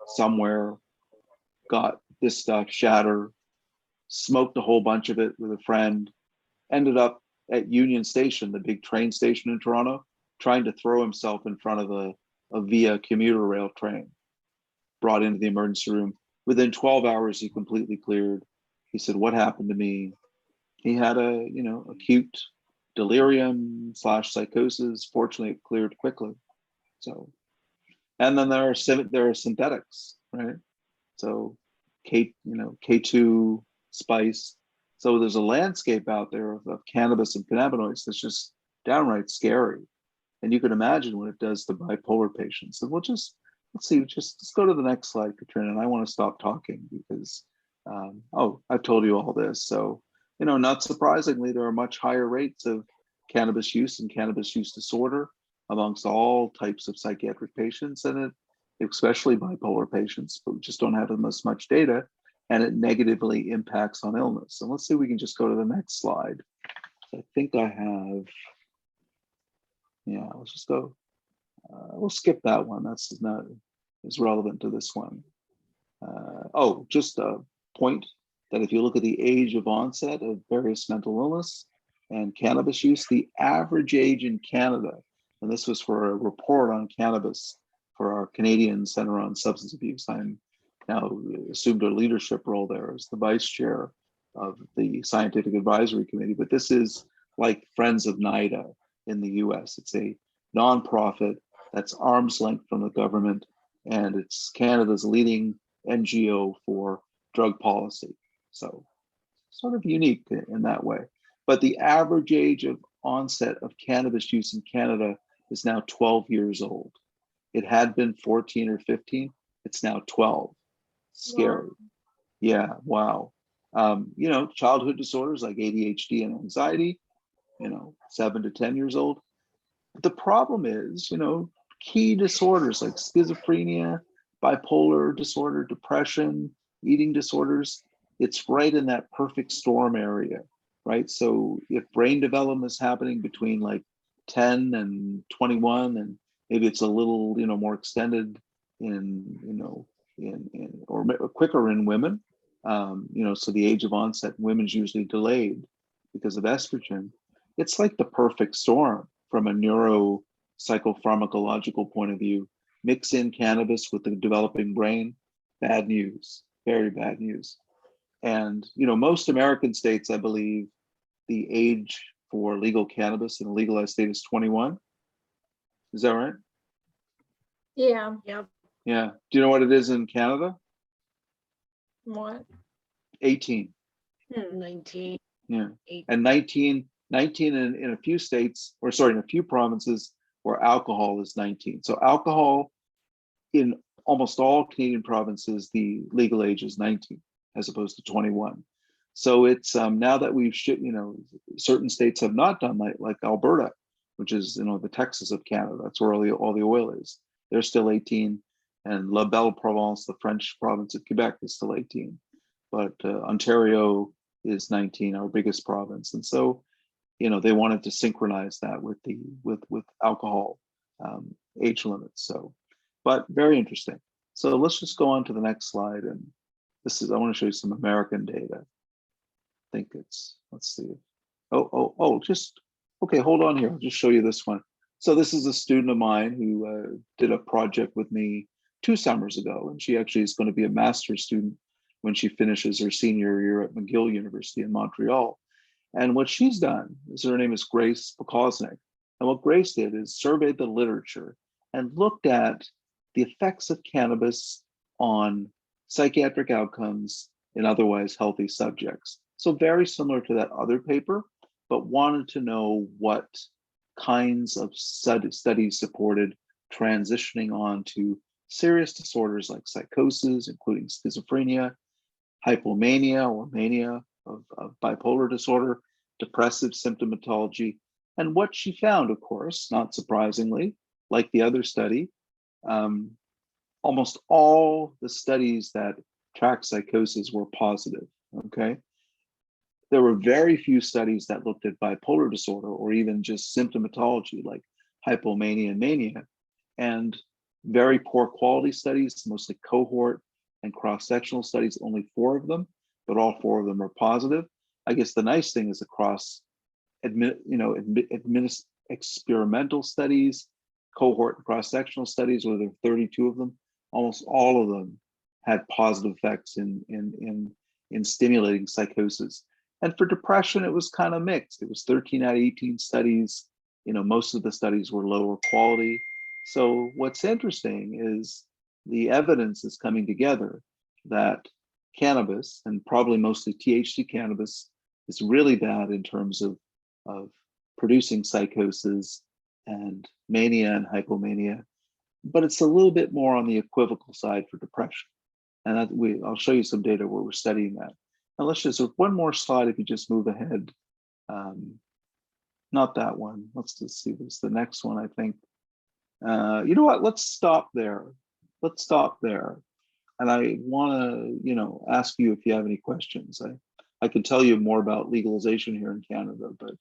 somewhere, got this stuff, Shatter, smoked a whole bunch of it with a friend, ended up at Union Station, the big train station in Toronto, trying to throw himself in front of a Via commuter rail train, brought into the emergency room. Within 12 hours, he completely cleared. He said, "What happened to me?" He had acute delirium / psychosis. Fortunately, it cleared quickly. So, and then there are synthetics, right? So K2, spice. So there's a landscape out there of cannabis and cannabinoids that's just downright scary. And you can imagine what it does to bipolar patients. And let's go to the next slide, Katrina. And I want to stop talking because, I've told you all this. So, not surprisingly, there are much higher rates of cannabis use and cannabis use disorder amongst all types of psychiatric patients, and especially bipolar patients, but we just don't have as much data, and it negatively impacts on illness. And let's see if we can just go to the next slide. I think I have, let's just go. We'll skip that one. That's not as relevant to this one. Just a point that if you look at the age of onset of various mental illness and cannabis use, the average age in Canada, and this was for a report on cannabis for our Canadian Center on Substance Abuse. I'm now assumed a leadership role there as the vice chair of the Scientific Advisory Committee, but this is like Friends of NIDA in the US. It's a nonprofit that's arm's length from the government, and it's Canada's leading NGO for drug policy. So sort of unique in that way. But the average age of onset of cannabis use in Canada is now 12 years old. It had been 14 or 15. It's now 12. Scary. Wow. Yeah, wow. Childhood disorders like ADHD and anxiety, 7 to 10 years old. But the problem is, key disorders like schizophrenia, bipolar disorder, depression, eating disorders, it's right in that perfect storm area, right? So if brain development is happening between like 10 and 21, and maybe it's a little, more extended or quicker in women, so the age of onset in women is usually delayed because of estrogen. It's like the perfect storm from a neuropsychopharmacological point of view. Mix in cannabis with the developing brain, bad news, very bad news. And, most American states, I believe, the age for legal cannabis in a legalized state is 21. Is that right? Yeah. Yep. Yeah. Do you know what it is in Canada? What? 18. 19. Yeah. 18. And 19 in a few states, in a few provinces where alcohol is 19. So alcohol in almost all Canadian provinces, the legal age is 19 as opposed to 21. So it's now that we've certain states have not done like Alberta, which is, the Texas of Canada. That's where all the oil is. They're still 18. And La Belle Provence, the French province of Quebec, is still 18. But Ontario is 19, our biggest province. And so, they wanted to synchronize that with alcohol age limits. So, but very interesting. So let's just go on to the next slide. And I want to show you some American data. I think let's see. Okay, hold on here. I'll just show you this one. So this is a student of mine who did a project with me 2 summers ago, and she actually is going to be a master's student when she finishes her senior year at McGill University in Montreal. And what she's done is, her name is Grace Pokosnik. And what Grace did is surveyed the literature and looked at the effects of cannabis on psychiatric outcomes in otherwise healthy subjects. So very similar to that other paper, but wanted to know what kinds of studies supported transitioning on to serious disorders like psychosis, including schizophrenia, hypomania or mania of bipolar disorder, depressive symptomatology. And what she found, of course, not surprisingly, like the other study, almost all the studies that tracked psychosis were positive, okay? There were very few studies that looked at bipolar disorder or even just symptomatology like hypomania and mania, and very poor quality studies, mostly cohort and cross-sectional studies, only 4 of them, but all 4 of them are positive. I guess the nice thing is across experimental studies, cohort and cross-sectional studies, where there are 32 of them, almost all of them had positive effects in stimulating psychosis. And for depression, it was kind of mixed. It was 13 out of 18 studies. Most of the studies were lower quality. So what's interesting is the evidence is coming together that cannabis, and probably mostly THC cannabis, is really bad in terms of producing psychosis and mania and hypomania, but it's a little bit more on the equivocal side for depression. And I'll show you some data where we're studying that. And let's just, one more slide if you just move ahead. Not that one. Let's just see this, the next one, I think. You know what, let's stop there. Let's stop there. And I want to, ask you if you have any questions. I can tell you more about legalization here in Canada, but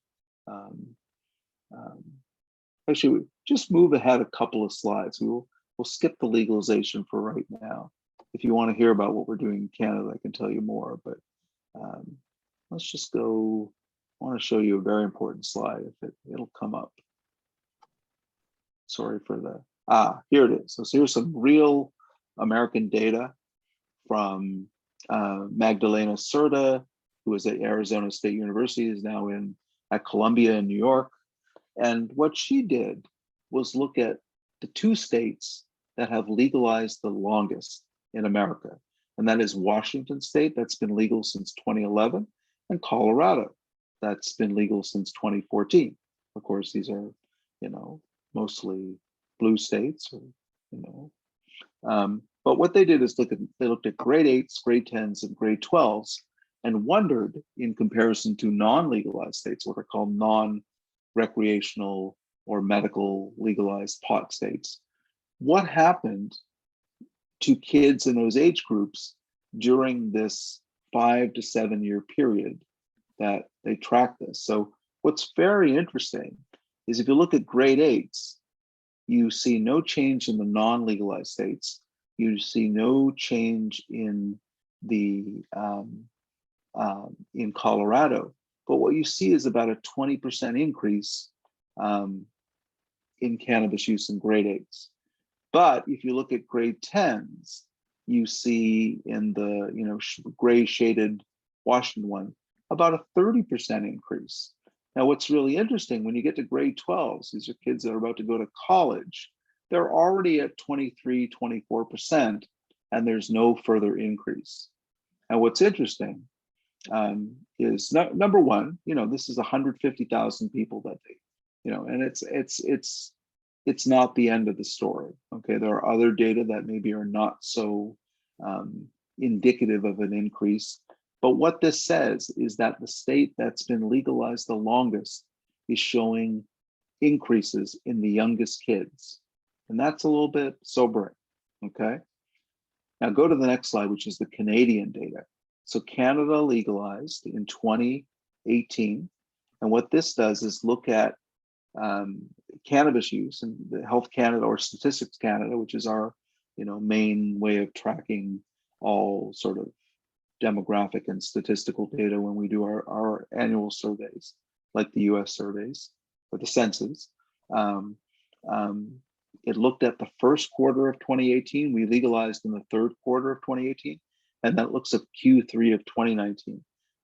actually, just move ahead a couple of slides. We'll skip the legalization for right now. If you want to hear about what we're doing in Canada, I can tell you more, but let's just go. I want to show you a very important slide. If it'll come up. Sorry for the, here it is. So here's some real American data from Magdalena Cerda, who was at Arizona State University, is now at Columbia in New York. And what she did was look at the 2 states that have legalized the longest in America. And that is Washington State, that's been legal since 2011, and Colorado, that's been legal since 2014. Of course, these are, mostly blue states, but what they did is they looked at grade 8s, grade 10s, and grade 12s, and wondered, in comparison to non-legalized states, what are called non-recreational or medical legalized pot states, what happened to kids in those age groups during this 5 to 7 year period that they tracked this. So what's very interesting is if you look at grade 8s, you see no change in the non-legalized states. You see no change in the in Colorado, but what you see is about a 20% increase in cannabis use in grade 8s. But if you look at grade 10s, you see in the gray shaded Washington one about a 30% increase. Now, what's really interesting, when you get to grade 12s, these are kids that are about to go to college, they're already at 23, 24%, and there's no further increase. And what's interesting is number one, this is 150,000 people that they, and it's not the end of the story. Okay, there are other data that maybe are not so indicative of an increase. But what this says is that the state that's been legalized the longest is showing increases in the youngest kids. And that's a little bit sobering, okay? Now go to the next slide, which is the Canadian data. So Canada legalized in 2018. And what this does is look at cannabis use, and the Health Canada or Statistics Canada, which is our main way of tracking all sort of demographic and statistical data when we do our annual surveys, like the US surveys or the census. It looked at the first quarter of 2018. We legalized in the third quarter of 2018, and that looks at Q3 of 2019.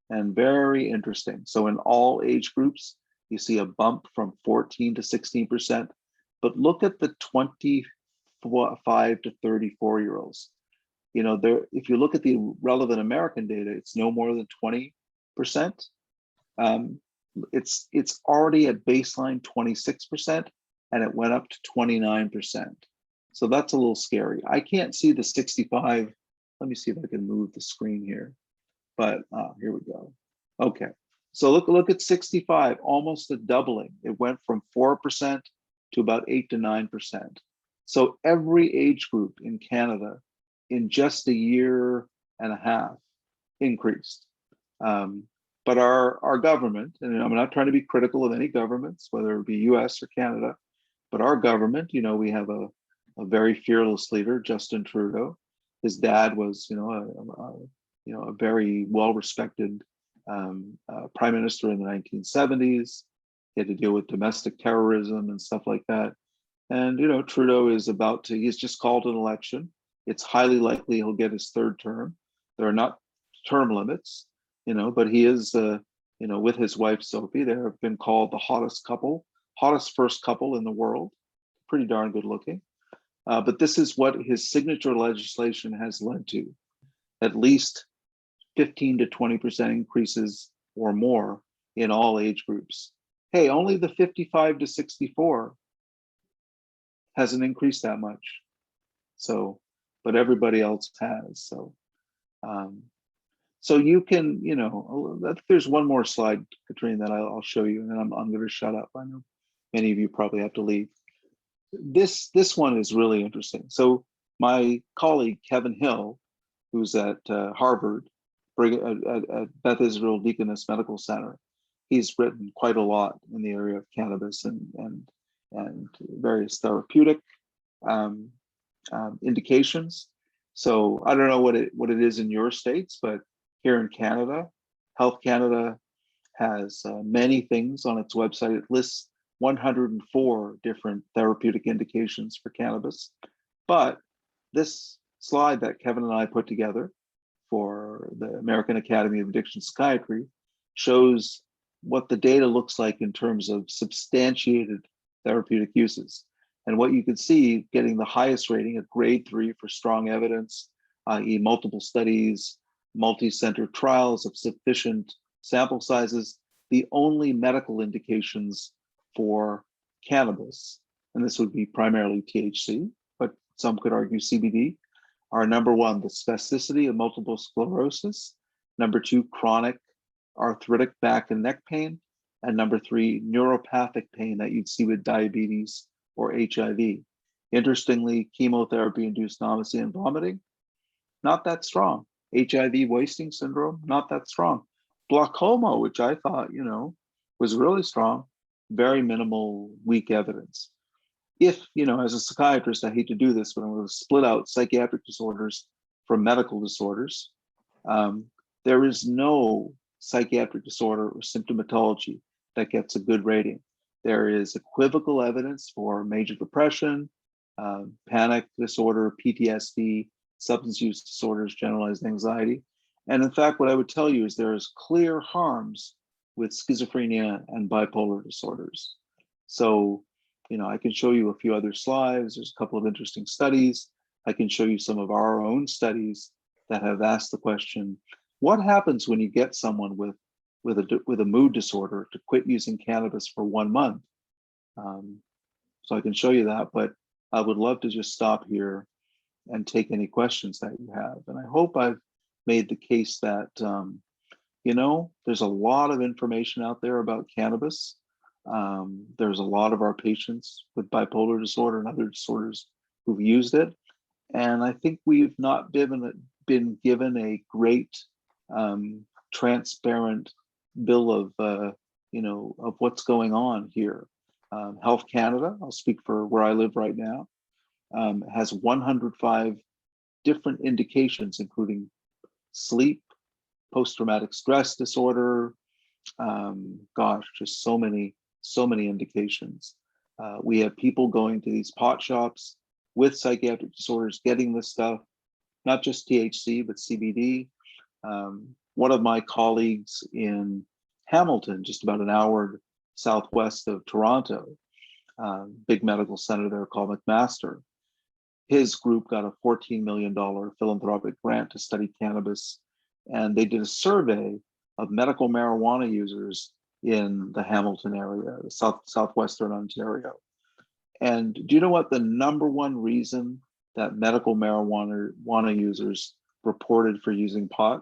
And very interesting. So in all age groups, you see a bump from 14 to 16%, but look at the 25 to 34-year-olds. If you look at the relevant American data, it's no more than 20%. It's already at baseline 26%, and it went up to 29%. So that's a little scary. I can't see the 65. Let me see if I can move the screen here. But here we go. Okay, so look at 65, almost a doubling. It went from 4% to about 8 to 9%. So every age group in Canada in just a year and a half increased. But our government, and I'm not trying to be critical of any governments, whether it be US or Canada, but our government, we have a very fearless leader, Justin Trudeau. His dad was, a very well-respected prime minister in the 1970s. He had to deal with domestic terrorism and stuff like that. And, Trudeau is he's just called an election. It's highly likely he'll get his third term. There are not term limits, but he is, with his wife, Sophie, they have been called the hottest first couple in the world. Pretty darn good looking. But this is what his signature legislation has led to, at least 15 to 20% increases or more in all age groups. Hey, only the 55 to 64 hasn't increased that much. So, but everybody else has. So you can, there's one more slide, Katrine, that I'll show you, and then I'm going to shut up. I know many of you probably have to leave. This one is really interesting. So my colleague, Kevin Hill, who's at Harvard, at Beth Israel Deaconess Medical Center, he's written quite a lot in the area of cannabis and various therapeutic indications. So I don't know what it is in your states, but here in Canada, Health Canada has many things on its website. It lists 104 different therapeutic indications for cannabis. But this slide that Kevin and I put together for the American Academy of Addiction Psychiatry shows what the data looks like in terms of substantiated therapeutic uses. And what you can see, getting the highest rating, a grade 3 for strong evidence, i.e. multiple studies, multi-center trials of sufficient sample sizes, the only medical indications for cannabis, and this would be primarily THC, but some could argue CBD, are number 1, the spasticity of multiple sclerosis, number 2, chronic arthritic back and neck pain, and number 3, neuropathic pain that you'd see with diabetes or HIV. Interestingly, chemotherapy-induced nausea and vomiting, not that strong. HIV wasting syndrome, not that strong. Glaucoma, which I thought, was really strong, very minimal, weak evidence. If, as a psychiatrist, I hate to do this, but I'm going to split out psychiatric disorders from medical disorders. There is no psychiatric disorder or symptomatology that gets a good rating. There is equivocal evidence for major depression, panic disorder, PTSD, substance use disorders, generalized anxiety. And in fact, what I would tell you is there is clear harms with schizophrenia and bipolar disorders. So, I can show you a few other slides. There's a couple of interesting studies. I can show you some of our own studies that have asked the question, what happens when you get someone with a mood disorder to quit using cannabis for 1 month? So I can show you that, but I would love to just stop here and take any questions that you have. And I hope I've made the case that, there's a lot of information out there about cannabis. There's a lot of our patients with bipolar disorder and other disorders who've used it. And I think we've not been given a great transparent bill of of what's going on here. Health Canada, I'll speak for where I live right now, has 105 different indications, including sleep, post-traumatic stress disorder, just so many indications. We have people going to these pot shops with psychiatric disorders, getting this stuff, not just THC, but CBD. One of my colleagues in Hamilton, just about an hour southwest of Toronto, big medical center there called McMaster, his group got a $14 million philanthropic grant to study cannabis. And they did a survey of medical marijuana users in the Hamilton area, southwestern Ontario. And do you know what the number one reason that medical marijuana users reported for using pot?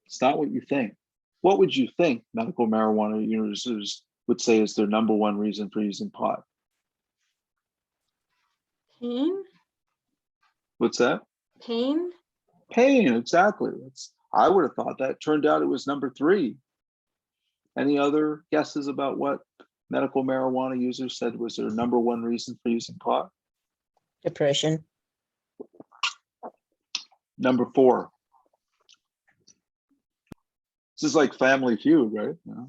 It's not what you think. What would you think medical marijuana users would say is their number one reason for using pot? Pain? What's that? Pain? Pain, exactly. I would have thought that. Turned out it was number 3. Any other guesses about what medical marijuana users said was their number one reason for using pot? Depression. Number 4. This is like Family Feud, right? Yeah.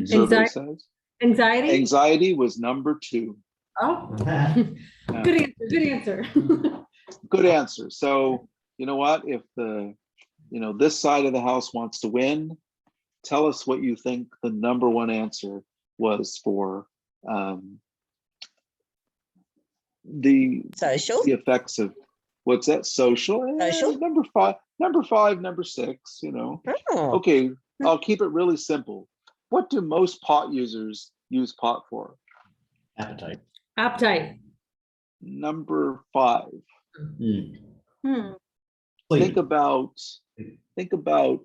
Survey says. Anxiety? Anxiety was number 2. Oh, Yeah. good answer, good answer. Good answer. So you know what? If this side of the house wants to win, tell us what you think the number one answer was for the Social. the effects of what's that? Social. Social? Number 5, number 6. Oh. Okay, I'll keep it really simple. What do most pot users use pot for? Appetite. Appetite. Number 5. Hmm. Think about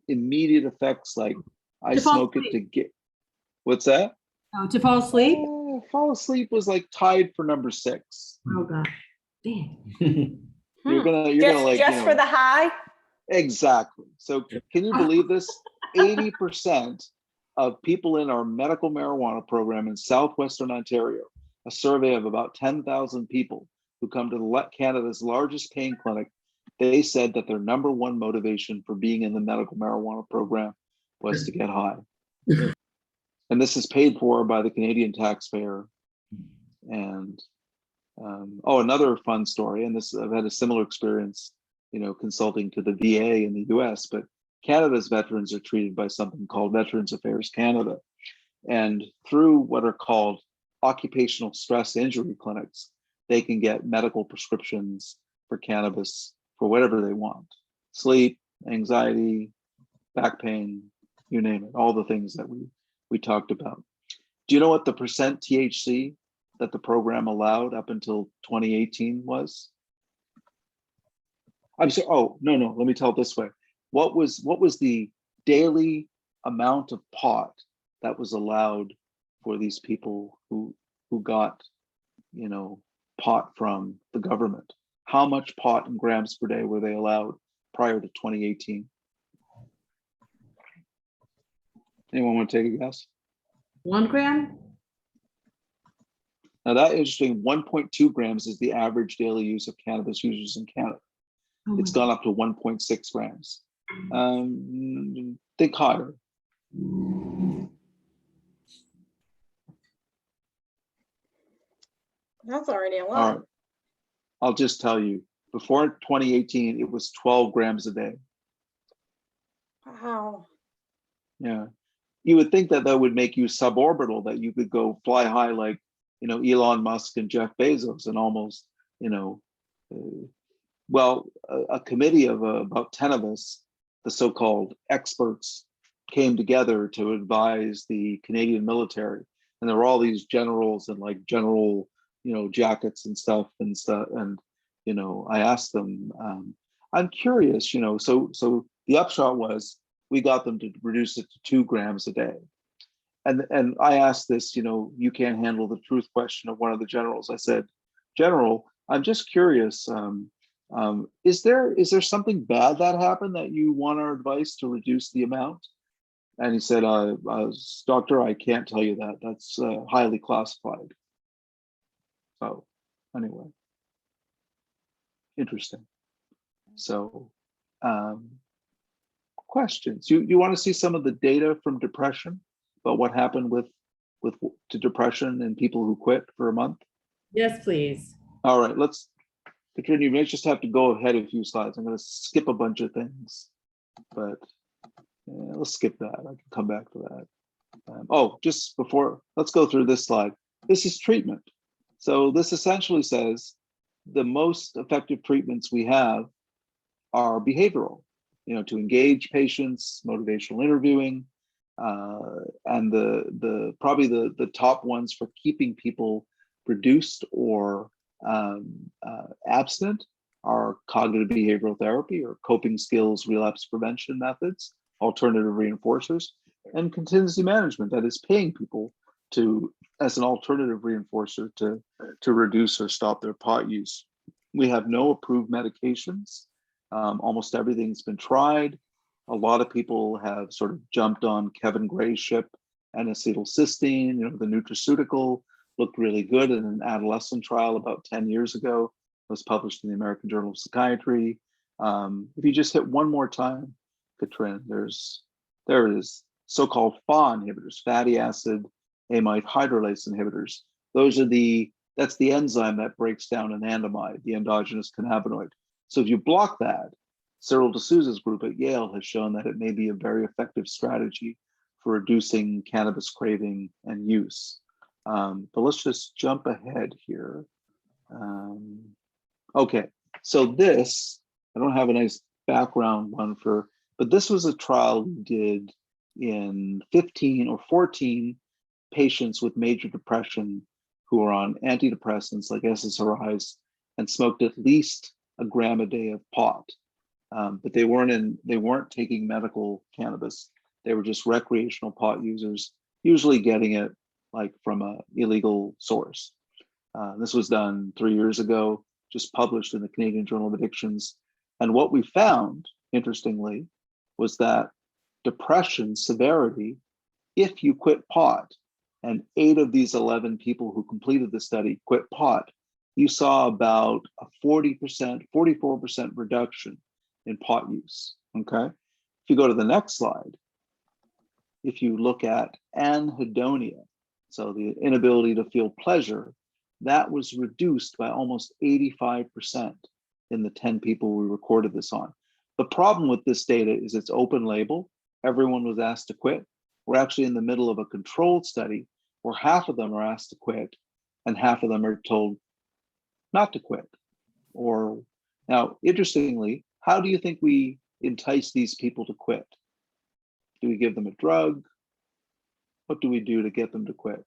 immediate effects like I To fall smoke it asleep. to get. What's that? Oh, to fall asleep? Fall asleep was like tied for number 6. Oh, God. Dang. You're gonna like Just for the high. exactly. So can you believe this? 80% of people in our medical marijuana program in southwestern Ontario, a survey of about 10,000 people who come to Canada's largest pain clinic, they said that their number one motivation for being in the medical marijuana program was to get high. And this is paid for by the Canadian taxpayer. And another fun story, and this I've had a similar experience, consulting to the VA in the US, but Canada's veterans are treated by something called Veterans Affairs Canada. And through what are called occupational stress injury clinics, they can get medical prescriptions for cannabis for whatever they want. Sleep, anxiety, back pain, you name it, all the things that we talked about. Do you know what the percent THC that the program allowed up until 2018 was? I'm sorry, no, let me tell it this way. What was the daily amount of pot that was allowed for these people who got, pot from the government? How much pot in grams per day were they allowed prior to 2018? Anyone want to take a guess? 1 gram? Now that interesting, 1.2 grams is the average daily use of cannabis users in Canada. Oh It's my gone up to 1.6 grams. Think higher. That's already a All lot. right. I'll just tell you, before 2018, it was 12 grams a day. Wow. Yeah. You would think that would make you suborbital, that you could go fly high like, Elon Musk and Jeff Bezos and almost, a committee of about 10 of us, the so-called experts, came together to advise the Canadian military. And there were all these generals and like general, jackets and stuff. And, I asked them, I'm curious, so the upshot was we got them to reduce it to 2 grams a day. and I asked this, you can't handle the truth question of one of the generals. I said, General, I'm just curious. Is there something bad that happened that you want our advice to reduce the amount? And he said, Doctor, I can't tell you that. That's highly classified. So anyway, interesting. So questions. You want to see some of the data from depression about what happened to depression and people who quit for a month? Yes, please. All right, Katrina, you may just have to go ahead a few slides. I'm going to skip a bunch of things, but let's skip that. I can come back to that. Just before, let's go through this slide. This is treatment. So this essentially says the most effective treatments we have are behavioral, to engage patients, motivational interviewing, and probably the top ones for keeping people reduced or abstinent are cognitive behavioral therapy or coping skills, relapse prevention methods, alternative reinforcers, and contingency management, that is paying people as an alternative reinforcer to reduce or stop their pot use. We have no approved medications. Almost everything's been tried. A lot of people have sort of jumped on Kevin Gray's ship and acetylcysteine, the nutraceutical looked really good in an adolescent trial about 10 years ago. It was published in the American Journal of Psychiatry. If you just hit one more time, Katrin, there is so-called FAAH inhibitors, fatty acid amide hydrolase inhibitors. That's the enzyme that breaks down anandamide, the endogenous cannabinoid. So if you block that, Cyril D'Souza's group at Yale has shown that it may be a very effective strategy for reducing cannabis craving and use. But let's just jump ahead here. Okay, so this, I don't have a nice background one but this was a trial we did in 15 or 14 patients with major depression who are on antidepressants like SSRIs and smoked at least a gram a day of pot. But they weren't taking medical cannabis. They were just recreational pot users, usually getting it like from an illegal source. This was done 3 years ago, just published in the Canadian Journal of Addictions. And what we found, interestingly, was that depression severity, if you quit pot, and 8 of these 11 people who completed the study quit pot, you saw about a 40%, 44% reduction in pot use, okay? If you go to the next slide, if you look at anhedonia, so the inability to feel pleasure, that was reduced by almost 85% in the 10 people we recorded this on. The problem with this data is it's open label. Everyone was asked to quit. We're actually in the middle of a controlled study where half of them are asked to quit and half of them are told not to quit. Now, interestingly, how do you think we entice these people to quit? Do we give them a drug? What do we do to get them to quit?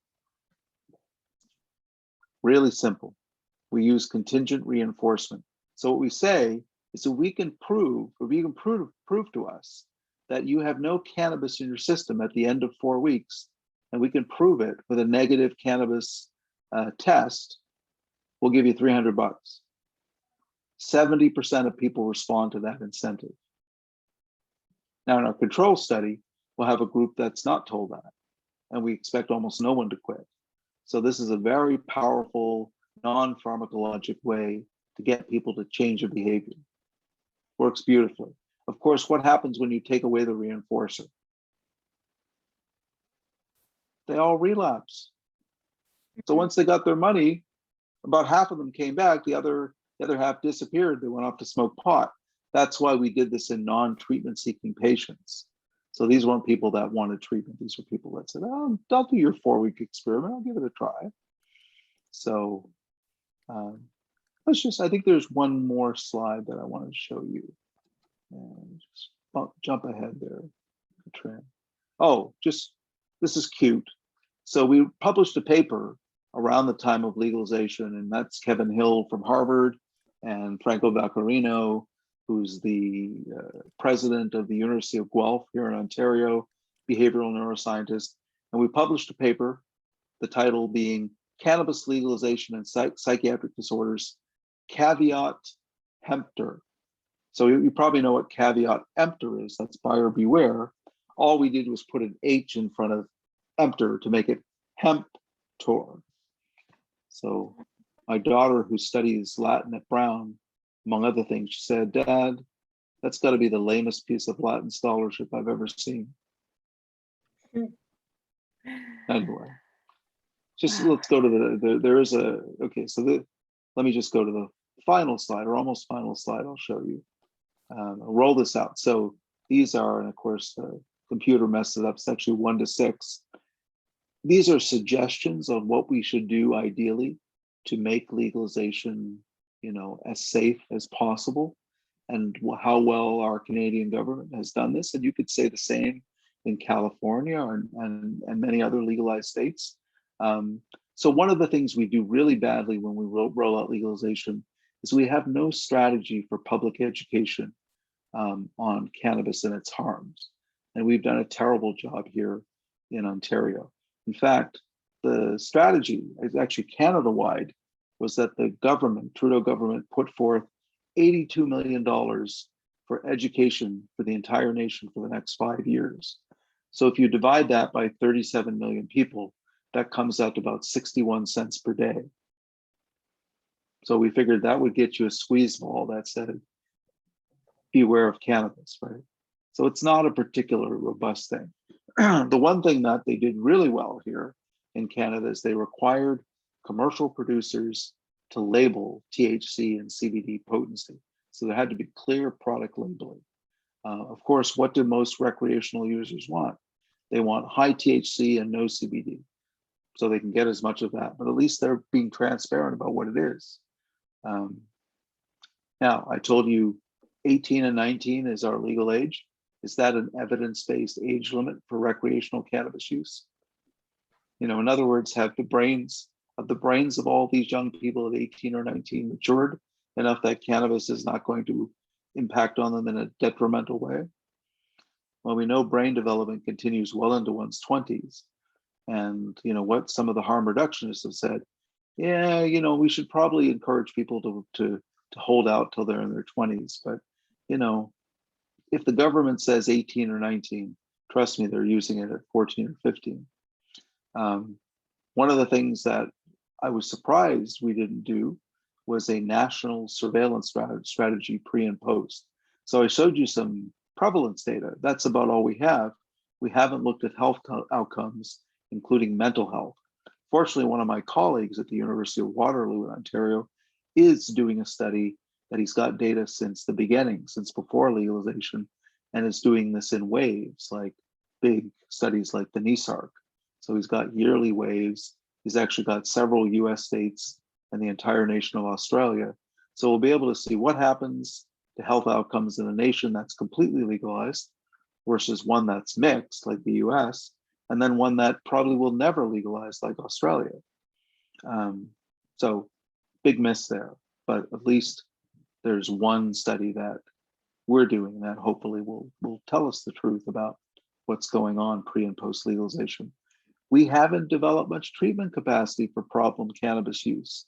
Really simple. We use contingent reinforcement. So what we say is if we can prove to us that you have no cannabis in your system at the end of 4 weeks, and we can prove it with a negative cannabis test, we'll give you $300. 70% of people respond to that incentive. Now in our control study, we'll have a group that's not told that, and we expect almost no one to quit. So this is a very powerful, non-pharmacologic way to get people to change a behavior. Works beautifully. Of course, what happens when you take away the reinforcer? They all relapse. So once they got their money, about half of them came back, the other half disappeared. They went off to smoke pot. That's why we did this in non-treatment seeking patients. So these weren't people that wanted treatment. These were people that said, oh, I'll do your 4-week experiment. I'll give it a try. So I think there's one more slide that I want to show you. And just jump ahead there, Katrin. This is cute. So we published a paper around the time of legalization, and that's Kevin Hill from Harvard and Franco Vaccarino, who's the president of the University of Guelph here in Ontario, behavioral neuroscientist. And we published a paper, the title being Cannabis Legalization and Psychiatric Disorders, Caveat Emptor. So you probably know what caveat emptor is. That's buyer beware. All we did was put an H in front of emptor to make it hemptor. So my daughter, who studies Latin at Brown, among other things, she said, "Dad, that's got to be the lamest piece of Latin scholarship I've ever seen." Anyway, just let's go to there is a, okay, so let me just go to the final slide, or almost final slide. I'll show you. I'll roll this out. So these are, and of course, the computer messed it up, section 1 to 6. These are suggestions on what we should do ideally to make legalization, as safe as possible, and how well our Canadian government has done this. And you could say the same in California and many other legalized states. So one of the things we do really badly when we roll out legalization is we have no strategy for public education on cannabis and its harms. And we've done a terrible job here in Ontario. In fact, the strategy is actually Canada-wide, was that the government, Trudeau government, put forth $82 million for education for the entire nation for the next 5 years. So if you divide that by 37 million people, that comes out to about 61 cents per day. So we figured that would get you a squeeze ball that said, beware of cannabis, right? So it's not a particularly robust thing. The one thing that they did really well here in Canada is they required commercial producers to label THC and CBD potency. So there had to be clear product labeling. Of course, what do most recreational users want? They want high THC and no CBD, so they can get as much of that, but at least they're being transparent about what it is. Now, I told you 18 and 19 is our legal age. Is that an evidence-based age limit for recreational cannabis use? In other words, have the brains of all these young people at 18 or 19 matured enough that cannabis is not going to impact on them in a detrimental way? Well, we know brain development continues well into one's 20s. And what some of the harm reductionists have said, yeah, we should probably encourage people to hold out till they're in their 20s. But, if the government says 18 or 19, trust me, they're using it at 14 or 15. One of the things that I was surprised we didn't do was a national surveillance strategy pre and post. So I showed you some prevalence data. That's about all we have. We haven't looked at health outcomes, including mental health. Fortunately, one of my colleagues at the University of Waterloo in Ontario is doing a study that he's got data since the beginning, since before legalization, and is doing this in waves, like big studies like the NESARC. So he's got yearly waves. He's actually got several US states and the entire nation of Australia. So we'll be able to see what happens to health outcomes in a nation that's completely legalized versus one that's mixed, like the US, and then one that probably will never legalize, like Australia. So big miss there, but at least there's one study that we're doing that hopefully will tell us the truth about what's going on pre and post legalization. We haven't developed much treatment capacity for problem cannabis use,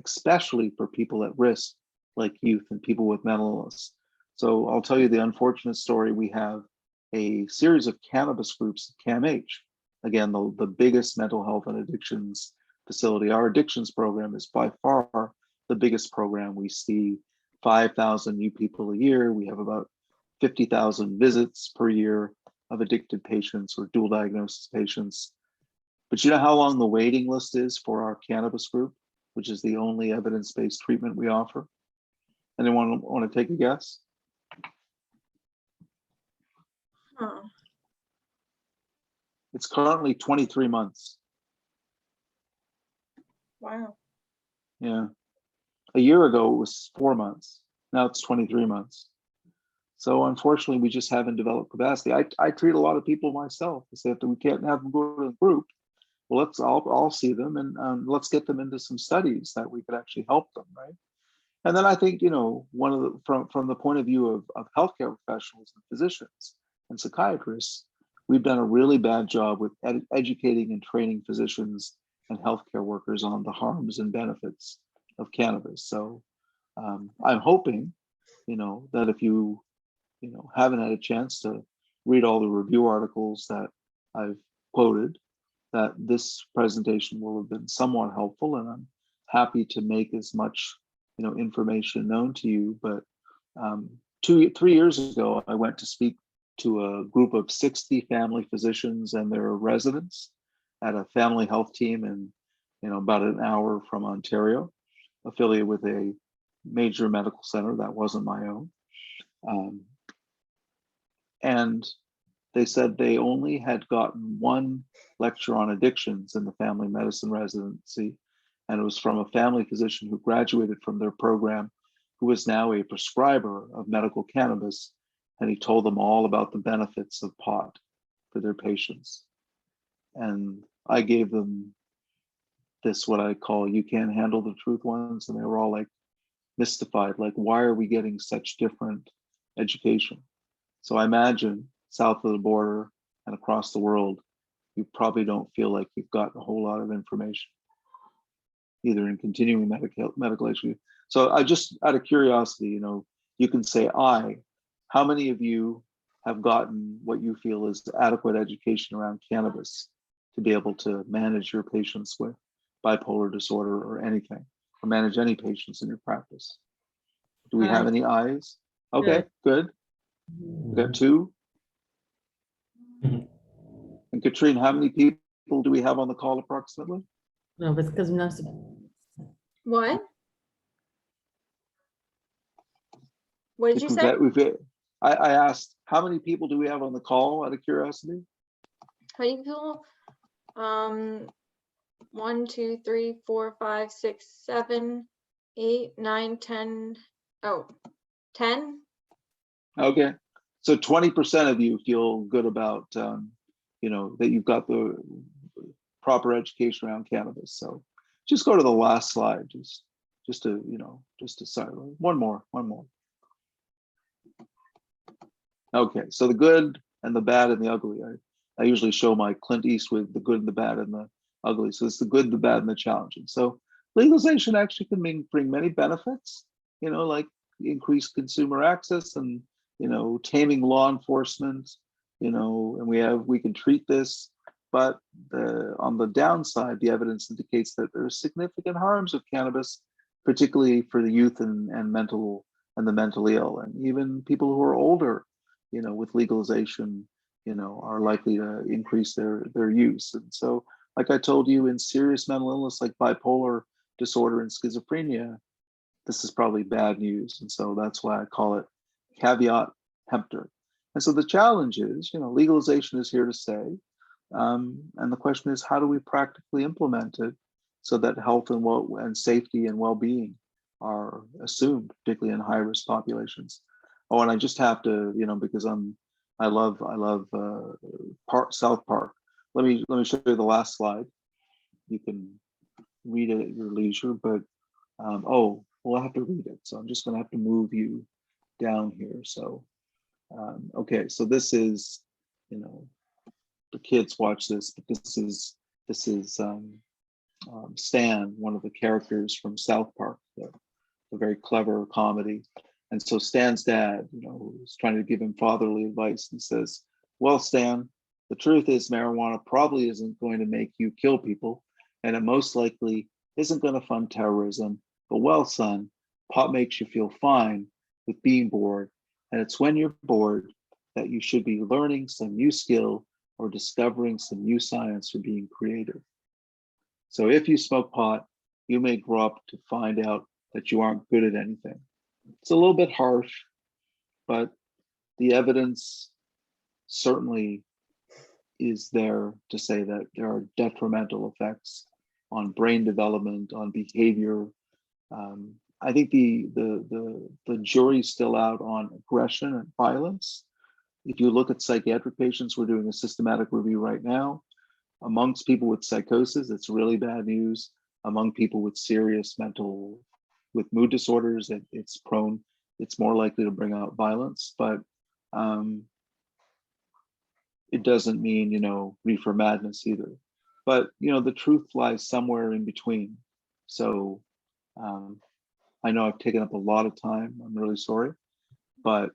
especially for people at risk, like youth and people with mental illness. So I'll tell you the unfortunate story. We have a series of cannabis groups at CAMH. Again, the biggest mental health and addictions facility. Our addictions program is by far the biggest program. We see 5,000 new people a year. We have about 50,000 visits per year of addicted patients or dual diagnosis patients. But you know how long the waiting list is for our cannabis group, which is the only evidence-based treatment we offer? Anyone want to take a guess? Huh. It's currently 23 months. Wow. Yeah. A year ago, it was 4 months. Now it's 23 months. So unfortunately, we just haven't developed capacity. I treat a lot of people myself. I say, if we can't have them go to the group, well, I'll see them and let's get them into some studies that we could actually help them, right? And then I think, one of from the point of view of healthcare professionals and physicians and psychiatrists, we've done a really bad job with educating and training physicians and healthcare workers on the harms and benefits of cannabis. So I'm hoping, that if you, haven't had a chance to read all the review articles that I've quoted, that this presentation will have been somewhat helpful, and I'm happy to make as much, information known to you. But 3 years ago, I went to speak to a group of 60 family physicians and their residents at a family health team in, about an hour from Ontario, affiliated with a major medical center that wasn't my own. And they said they only had gotten one lecture on addictions in the family medicine residency, and it was from a family physician who graduated from their program, who is now a prescriber of medical cannabis, and he told them all about the benefits of pot for their patients. And I gave them this, what I call "you can't handle the truth" ones, and they were all like mystified, like, why are we getting such different education? So I imagine south of the border and across the world, you probably don't feel like you've gotten a whole lot of information, either in continuing medical education. So I just, out of curiosity, you can say how many of you have gotten what you feel is adequate education around cannabis to be able to manage your patients with bipolar disorder or anything, or manage any patients in your practice? Do we have any ayes? Okay, good. We got 2. And Katrine, how many people do we have on the call approximately? No, but because What? What did you say? I asked, how many people do we have on the call, out of curiosity? How do you feel? 1, 2, 3, 4, 5, 6, 7, 8, 9, 10. Oh, 10. Okay, so 20% of you feel good about, that you've got the proper education around cannabis. So just go to the last slide, just to silence. One more. Okay, so the good and the bad and the ugly. I usually show my Clint Eastwood, the good and the bad and the ugly. So it's the good, the bad, and the challenging. So legalization actually can bring many benefits, like increased consumer access and, taming law enforcement, and we can treat this. But on the downside, the evidence indicates that there are significant harms of cannabis, particularly for the youth and the mentally ill, and even people who are older, with legalization, are likely to increase their use. And so, like I told you, in serious mental illness like bipolar disorder and schizophrenia, this is probably bad news. And so that's why I call it caveat emptor. And so the challenge is, legalization is here to stay. And the question is, how do we practically implement it so that health and safety and well-being are assumed, particularly in high-risk populations? Oh, and I just have to, because I love South Park. Let me show you the last slide. You can read it at your leisure, but we'll have to read it. So I'm just going to have to move you down here. So, okay, so this is, the kids watch this, but this is Stan, one of the characters from South Park, the very clever comedy. And so Stan's dad, is trying to give him fatherly advice, and says, "Well, Stan, the truth is marijuana probably isn't going to make you kill people, and it most likely isn't going to fund terrorism. But well, son, pot makes you feel fine with being bored, and it's when you're bored that you should be learning some new skill or discovering some new science or being creative. So if you smoke pot, you may grow up to find out that you aren't good at anything." It's a little bit harsh, but the evidence certainly is there to say that there are detrimental effects on brain development, on behavior. I think the jury's still out on aggression and violence. If you look at psychiatric patients, we're doing a systematic review right now. Amongst people with psychosis, it's really bad news. Among people with serious with mood disorders, it's more likely to bring out violence. But it doesn't mean, reefer madness either. But, the truth lies somewhere in between. So I know I've taken up a lot of time. I'm really sorry. But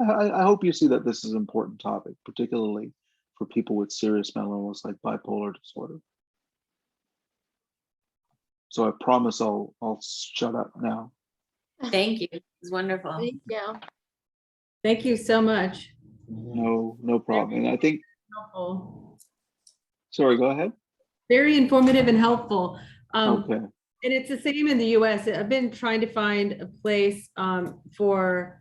I hope you see that this is an important topic, particularly for people with serious mental illness like bipolar disorder. So I promise I'll shut up now. Thank you. It's wonderful. Thank you. Thank you so much. No problem. And I think, Helpful. sorry, go ahead. Very informative and helpful. Okay. And it's the same in the US. I've been trying to find a place for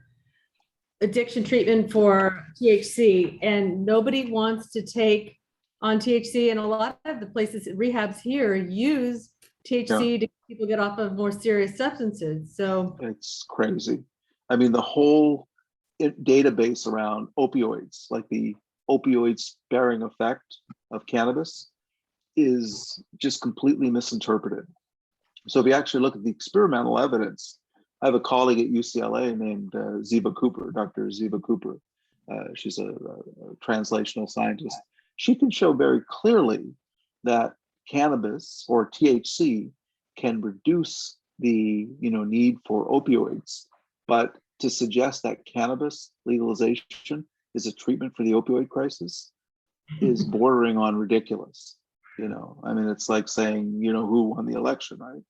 addiction treatment for THC, and nobody wants to take on THC. And a lot of the places, rehabs here, use THC to get people get off of more serious substances. So It's crazy. I mean, the whole database around opioids, like the opioid sparing effect of cannabis, is just completely misinterpreted. So if you actually look at the experimental evidence, I have a colleague at UCLA named Ziva Cooper, Dr. Ziva Cooper. She's a translational scientist. She can show very clearly that cannabis or THC can reduce the need for opioids, but to suggest that cannabis legalization is a treatment for the opioid crisis is bordering on ridiculous. I mean, it's like saying, who won the election, right?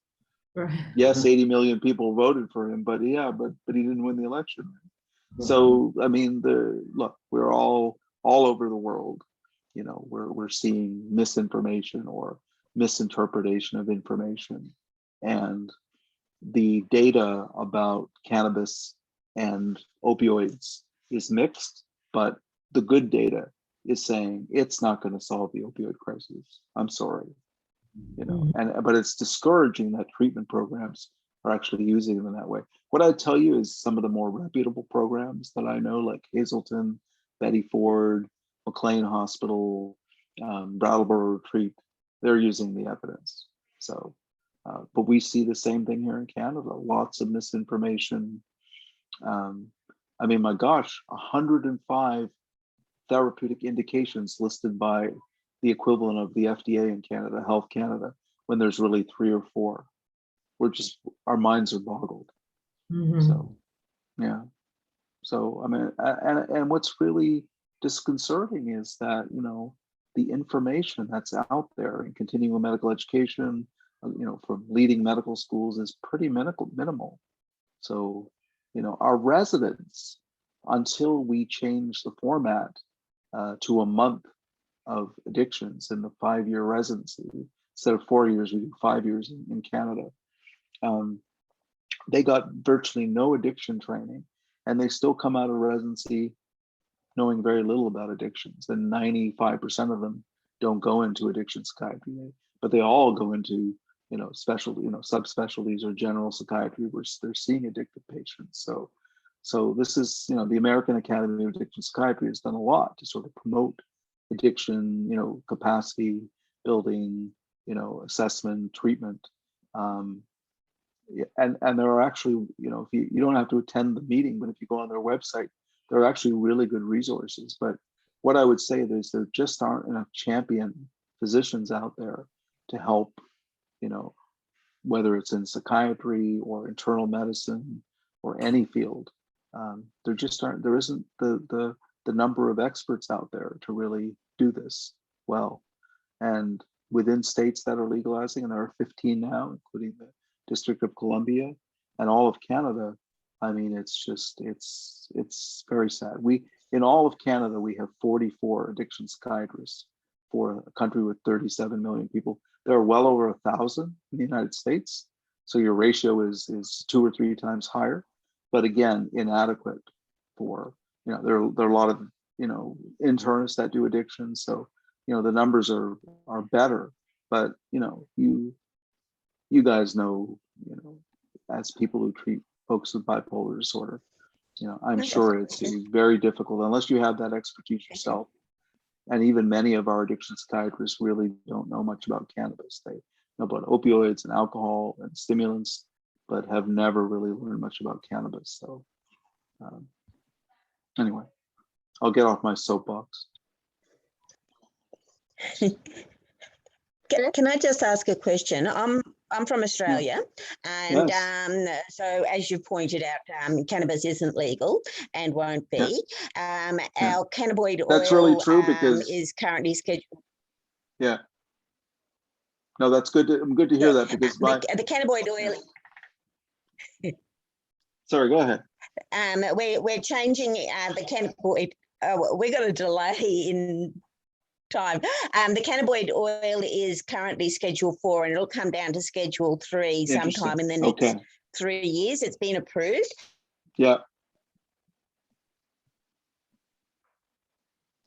right. Yes, 80 million people voted for him, but he didn't win the election. So, I mean, look, we're all over the world, we're seeing misinformation or misinterpretation of information. And the data about cannabis and opioids is mixed, but the good data is saying it's not going to solve the opioid crisis. I'm sorry, but it's discouraging that treatment programs are actually using them in that way. What I tell you is some of the more reputable programs that I know, like Hazelton, Betty Ford, McLean Hospital, Brattleboro Retreat, they're using the evidence. So, but we see the same thing here in Canada, lots of misinformation. I mean, my gosh, 105 therapeutic indications listed by the equivalent of the FDA in Canada, Health Canada, when there's really 3 or 4. Our minds are boggled. So, yeah. So, I mean, and what's really disconcerting is that, the information that's out there in continuing medical education, from leading medical schools is pretty minimal. So, our residents, until we change the format to a month of addictions in the 5-year residency, instead of 4 years, we do 5 years in Canada. They got virtually no addiction training, and they still come out of residency knowing very little about addictions. And 95% of them don't go into addiction psychiatry, but they all go into subspecialties or general psychiatry where they're seeing addicted patients. So this is, the American Academy of Addiction Psychiatry has done a lot to sort of promote addiction, capacity building, assessment, treatment. And there are actually, if you don't have to attend the meeting, but if you go on their website, there are actually really good resources. But what I would say is there just aren't enough champion physicians out there to help, whether it's in psychiatry or internal medicine or any field. There isn't the number of experts out there to really do this well. And within states that are legalizing, and there are 15 now, including the District of Columbia and all of Canada, I mean, it's very sad. In all of Canada, we have 44 addiction psychiatrists for a country with 37 million people. There are well over 1,000 in the United States. So your ratio is 2 or 3 times higher, but again, inadequate for, there are a lot of, internists that do addiction. So, the numbers are better, but, you guys know, as people who treat folks with bipolar disorder, I'm sure it's very difficult unless you have that expertise yourself. And even many of our addiction psychiatrists really don't know much about cannabis. They know about opioids and alcohol and stimulants, but have never really learned much about cannabis. So anyway, I'll get off my soapbox. Can I just ask a question? I'm from Australia, and Yes. so as you pointed out, cannabis isn't legal and won't be. Our cannabinoid That's really oil true because, is currently scheduled. yeah, no, that's good. I'm good to hear that because The cannabinoid oil. sorry, go ahead. We're changing the cannabinoid. We got a delay in time. The cannabinoid oil is currently Schedule 4, and it'll come down to Schedule 3 sometime in the next 3 years. It's been approved. Yeah.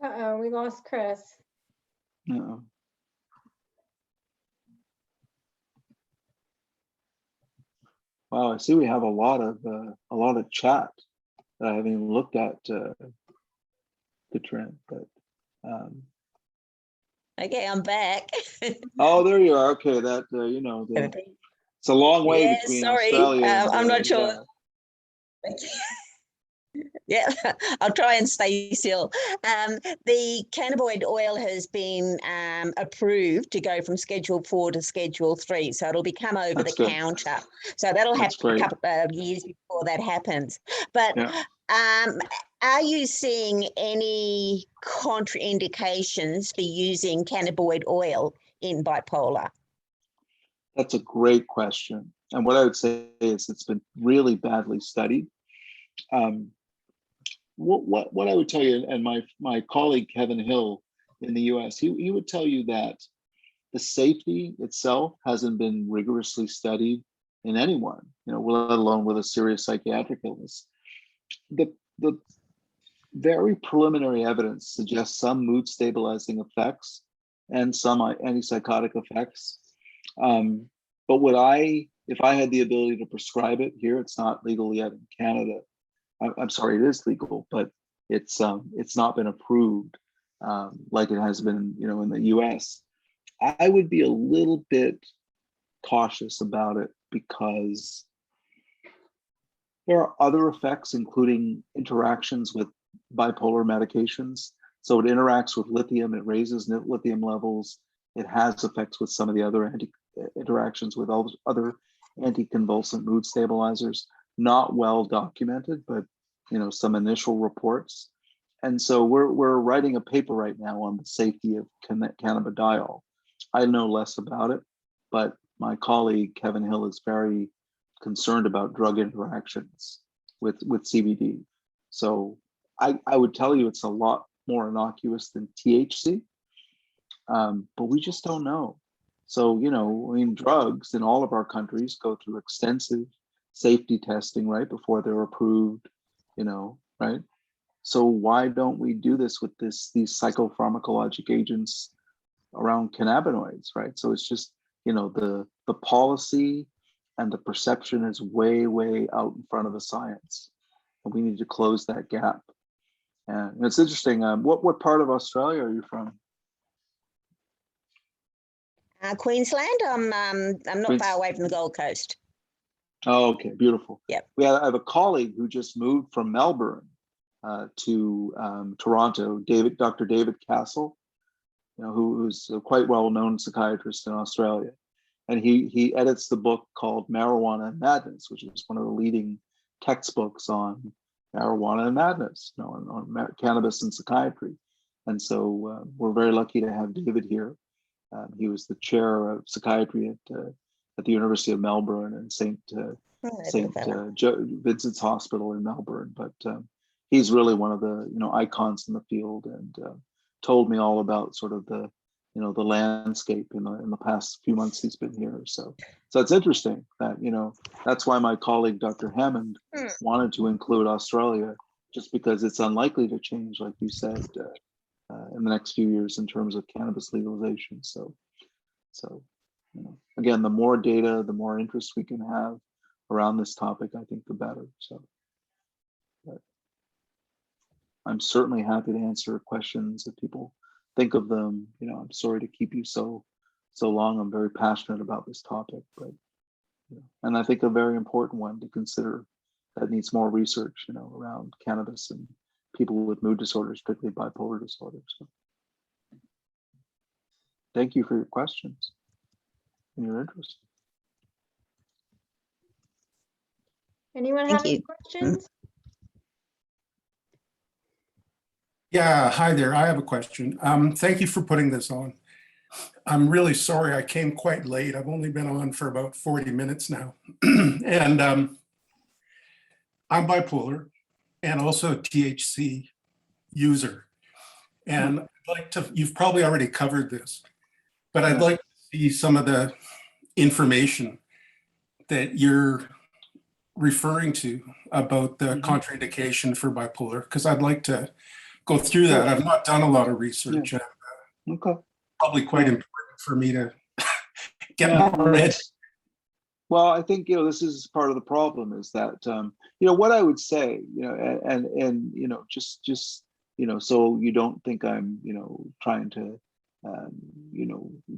Uh-oh, we lost Chris. No. Wow, I see we have a lot of chat that I haven't even looked at, the trend, but Okay, I'm back. oh, there you are. Okay, that you know, it's a long way Yeah, between sorry. Australia and I'm not sure. yeah. Yeah, I'll try and stay still. The cannabinoid oil has been approved to go from Schedule 4 to Schedule 3, so it'll become over That's the good. counter. So that'll That's happen a great. couple of years before that happens. But are you seeing any contraindications for using cannabinoid oil in bipolar? That's a great question. And what I would say is it's been really badly studied. What I would tell you, and my colleague Kevin Hill in the US, he would tell you that the safety itself hasn't been rigorously studied in anyone, you know, let alone with a serious psychiatric illness. The very preliminary evidence suggests some mood stabilizing effects and some antipsychotic effects. But if I had the ability to prescribe it here, it's not legal yet in Canada. I'm sorry, it is legal, but it's not been approved like it has been, you know, in the US. I would be a little bit cautious about it because there are other effects, including interactions with bipolar medications. So it interacts with lithium, it raises lithium levels. It has effects with some of the other interactions with all other anticonvulsant mood stabilizers. Not well documented, but you know, some initial reports. And so we're writing a paper right now on the safety of cannabidiol. I know less about it, but my colleague Kevin Hill is very concerned about drug interactions with CBD. So I would tell you it's a lot more innocuous than THC, but we just don't know. So, you know, I mean, drugs in all of our countries go through extensive safety testing right before they're approved, you know, right? So why don't we do this with these psychopharmacologic agents around cannabinoids, right? So it's just, you know, the policy and the perception is way out in front of the science, and we need to close that gap. And it's interesting. What part of Australia are you from? Queensland. I'm not far away from the Gold Coast. Oh, okay, beautiful. Yep. I have a colleague who just moved from Melbourne to Toronto, Dr. David Castle, you know, who's a quite well-known psychiatrist in Australia. And he edits the book called Marijuana and Madness, which is one of the leading textbooks on marijuana and madness, you know, on cannabis and psychiatry. And so we're very lucky to have David here. He was the chair of psychiatry at the University of Melbourne and St. Vincent's Hospital in Melbourne. But he's really one of the, you know, icons in the field, and told me all about sort of the, you know, the landscape in the past few months he's been here. So it's interesting that, you know, that's why my colleague Dr. Hammond wanted to include Australia, just because it's unlikely to change, like you said, in the next few years in terms of cannabis legalization. So you know, again, the more data, the more interest we can have around this topic, I think the better. So but I'm certainly happy to answer questions if people think of them. You know, I'm sorry to keep you so long. I'm very passionate about this topic, but you know, and I think a very important one to consider that needs more research, you know, around cannabis and people with mood disorders, particularly bipolar disorders. So. thank you for your questions and your interest. Anyone Thank have any you. questions? Yeah, hi there. I have a question. Thank you for putting this on. I'm really sorry I came quite late. I've only been on for about 40 minutes now. And I'm bipolar and also a THC user. And I'd like to, you've probably already covered this, but I'd Yeah. like to see some of the information that you're referring to about the contraindication for bipolar, because I'd like to go through that. I've not done a lot of research. and Okay. Probably quite Yeah. important for me to get Yeah. more read. Well, I think, this is part of the problem is that, what I would say, and just, so you don't think I'm, trying to,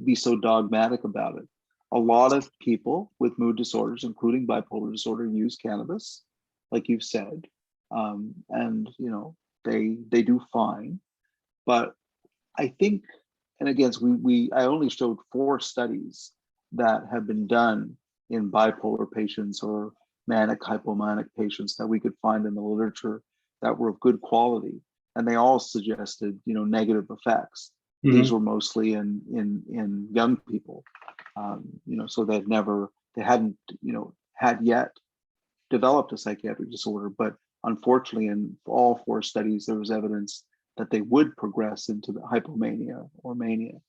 be so dogmatic about it. A lot of people with mood disorders, including bipolar disorder, use cannabis, like you've said, and, they do fine. But I think, and again, I only showed 4 studies that have been done in bipolar patients or manic hypomanic patients that we could find in the literature that were of good quality, and they all suggested negative effects. These were mostly in young people, so they hadn't had yet developed a psychiatric disorder, but unfortunately in all 4 studies there was evidence that they would progress into the hypomania or mania.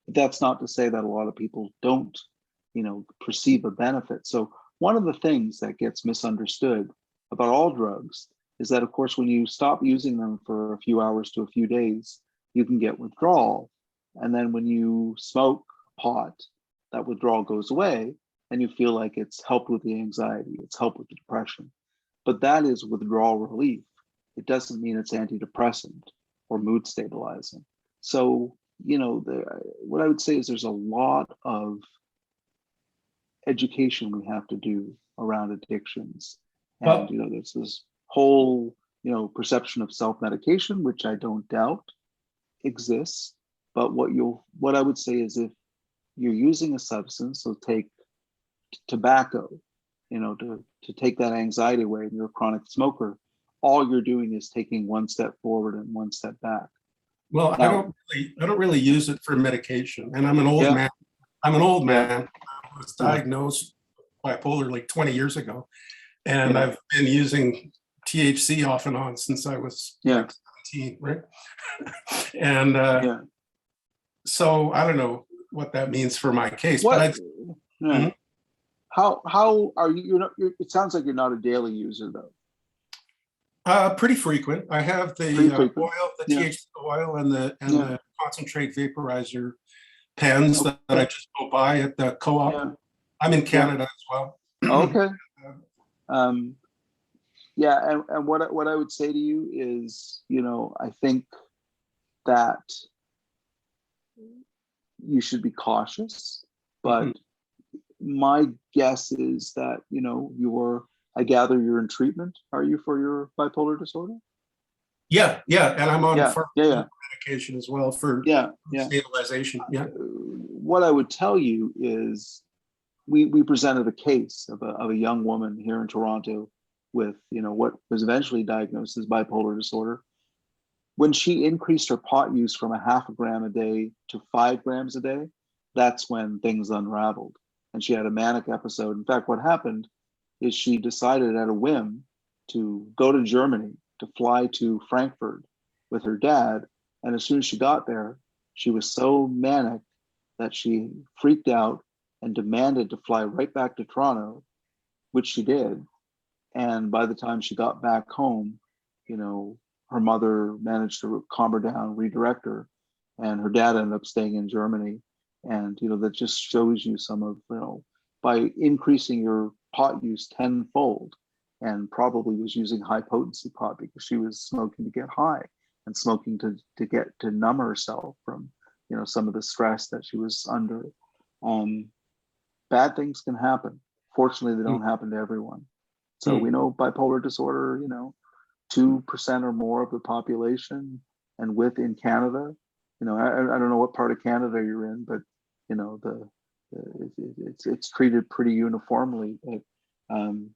But that's not to say that a lot of people don't perceive a benefit. So one of the things that gets misunderstood about all drugs is that, of course, when you stop using them for a few hours to a few days, you can get withdrawal. And then when you smoke pot, that withdrawal goes away and you feel like it's helped with the anxiety, it's helped with the depression. But that is withdrawal relief. It doesn't mean it's antidepressant or mood stabilizing. So, what I would say is there's a lot of education we have to do around addictions. And, there's this whole, perception of self-medication, which I don't doubt exists. But what I would say is if you're using a substance, so take tobacco, to take that anxiety away, and you're a chronic smoker, all you're doing is taking one step forward and one step back. Well, Now- I don't really use it for medication, and I'm an old Yeah. man. I'm an old man. I was diagnosed bipolar like 20 years ago, and Yeah. I've been using THC off and on since I was like 17, right? And Yeah. so I don't know what that means for my case, What? but Yeah. How are you? It sounds like you're not a daily user, though. pretty frequent. I have the Pretty frequent. oil, the Yeah. THC oil, and the Yeah. the concentrate vaporizer pens that I just go buy at the co-op. Yeah. I'm in Canada as well. Okay. Yeah, and what I would say to you is, I think that you should be cautious, but my guess is that I gather you're in treatment. Are you for your bipolar disorder? Yeah, and I'm on Yeah. medication as well for Yeah. stabilization. Yeah. What I would tell you is we presented a case of a young woman here in Toronto with what was eventually diagnosed as bipolar disorder. When she increased her pot use from 0.5 gram a day to 5 grams a day, that's when things unraveled and she had a manic episode. In fact, what happened is she decided at a whim to go to Germany, to fly to Frankfurt with her dad. And as soon as she got there, she was so manic that she freaked out and demanded to fly right back to Toronto, which she did. And by the time she got back home, her mother managed to calm her down, redirect her, and her dad ended up staying in Germany. And, that just shows you some of, by increasing your pot use tenfold, and probably was using high potency pot because she was smoking to get high and smoking to numb herself from, some of the stress that she was under. Bad things can happen. Fortunately, they don't happen to everyone. So we know bipolar disorder, 2% or more of the population, and within Canada, you know, I don't know what part of Canada you're in, but you know, it's treated pretty uniformly. But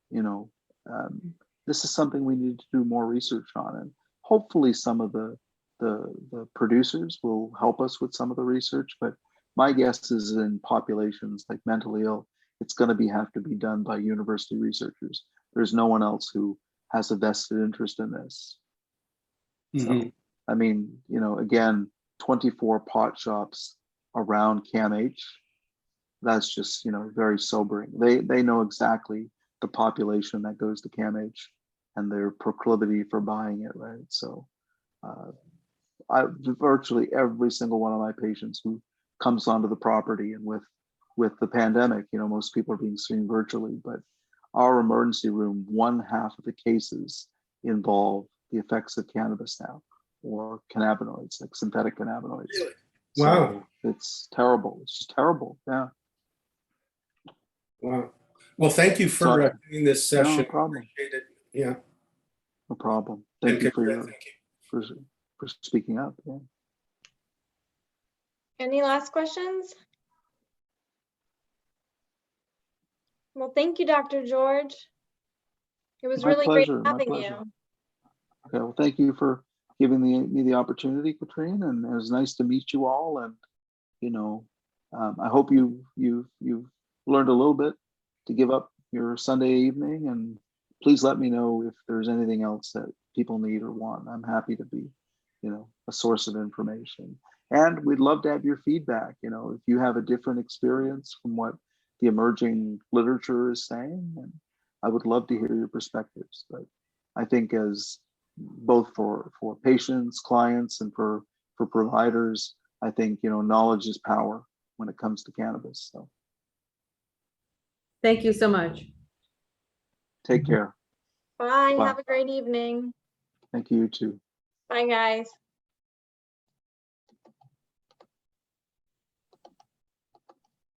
you know, this is something we need to do more research on, and hopefully some of the producers will help us with some of the research. But my guess is in populations like mentally ill, it's going to have to be done by university researchers. There's no one else who has a vested interest in this. So, I mean, you know, again, 24 pot shops around CAMH, that's just, you know, very sobering. They know exactly the population that goes to CAMH and their proclivity for buying it, right? So virtually every single one of my patients who comes onto the property, and with the pandemic, you know, most people are being seen virtually, but our emergency room, 1/2 of the cases involve the effects of cannabis now, or cannabinoids, like synthetic cannabinoids. Really? So Wow. it's terrible. It's just terrible. Yeah. Wow. Well, thank you for Sorry. doing this No session. problem. Appreciate it. Yeah. No problem. And Thank you thank you. for speaking up. Yeah. Any last questions? Well, thank you, Dr. George. It was My really great pleasure, my having pleasure. you. Okay, well, thank you for giving me the opportunity, Katrine, and it was nice to meet you all. And you know, I hope you've learned a little bit to give up your Sunday evening. And please let me know if there's anything else that people need or want. I'm happy to be, you know, a source of information. And we'd love to have your feedback. You know, if you have a different experience from what the emerging literature is saying, and I would love to hear your perspectives. But I think as both for patients, clients, and for providers, I think, you know, knowledge is power when it comes to cannabis. So Thank you so much. take care. Bye. Bye. Have a great evening. Thank you too. Bye, guys.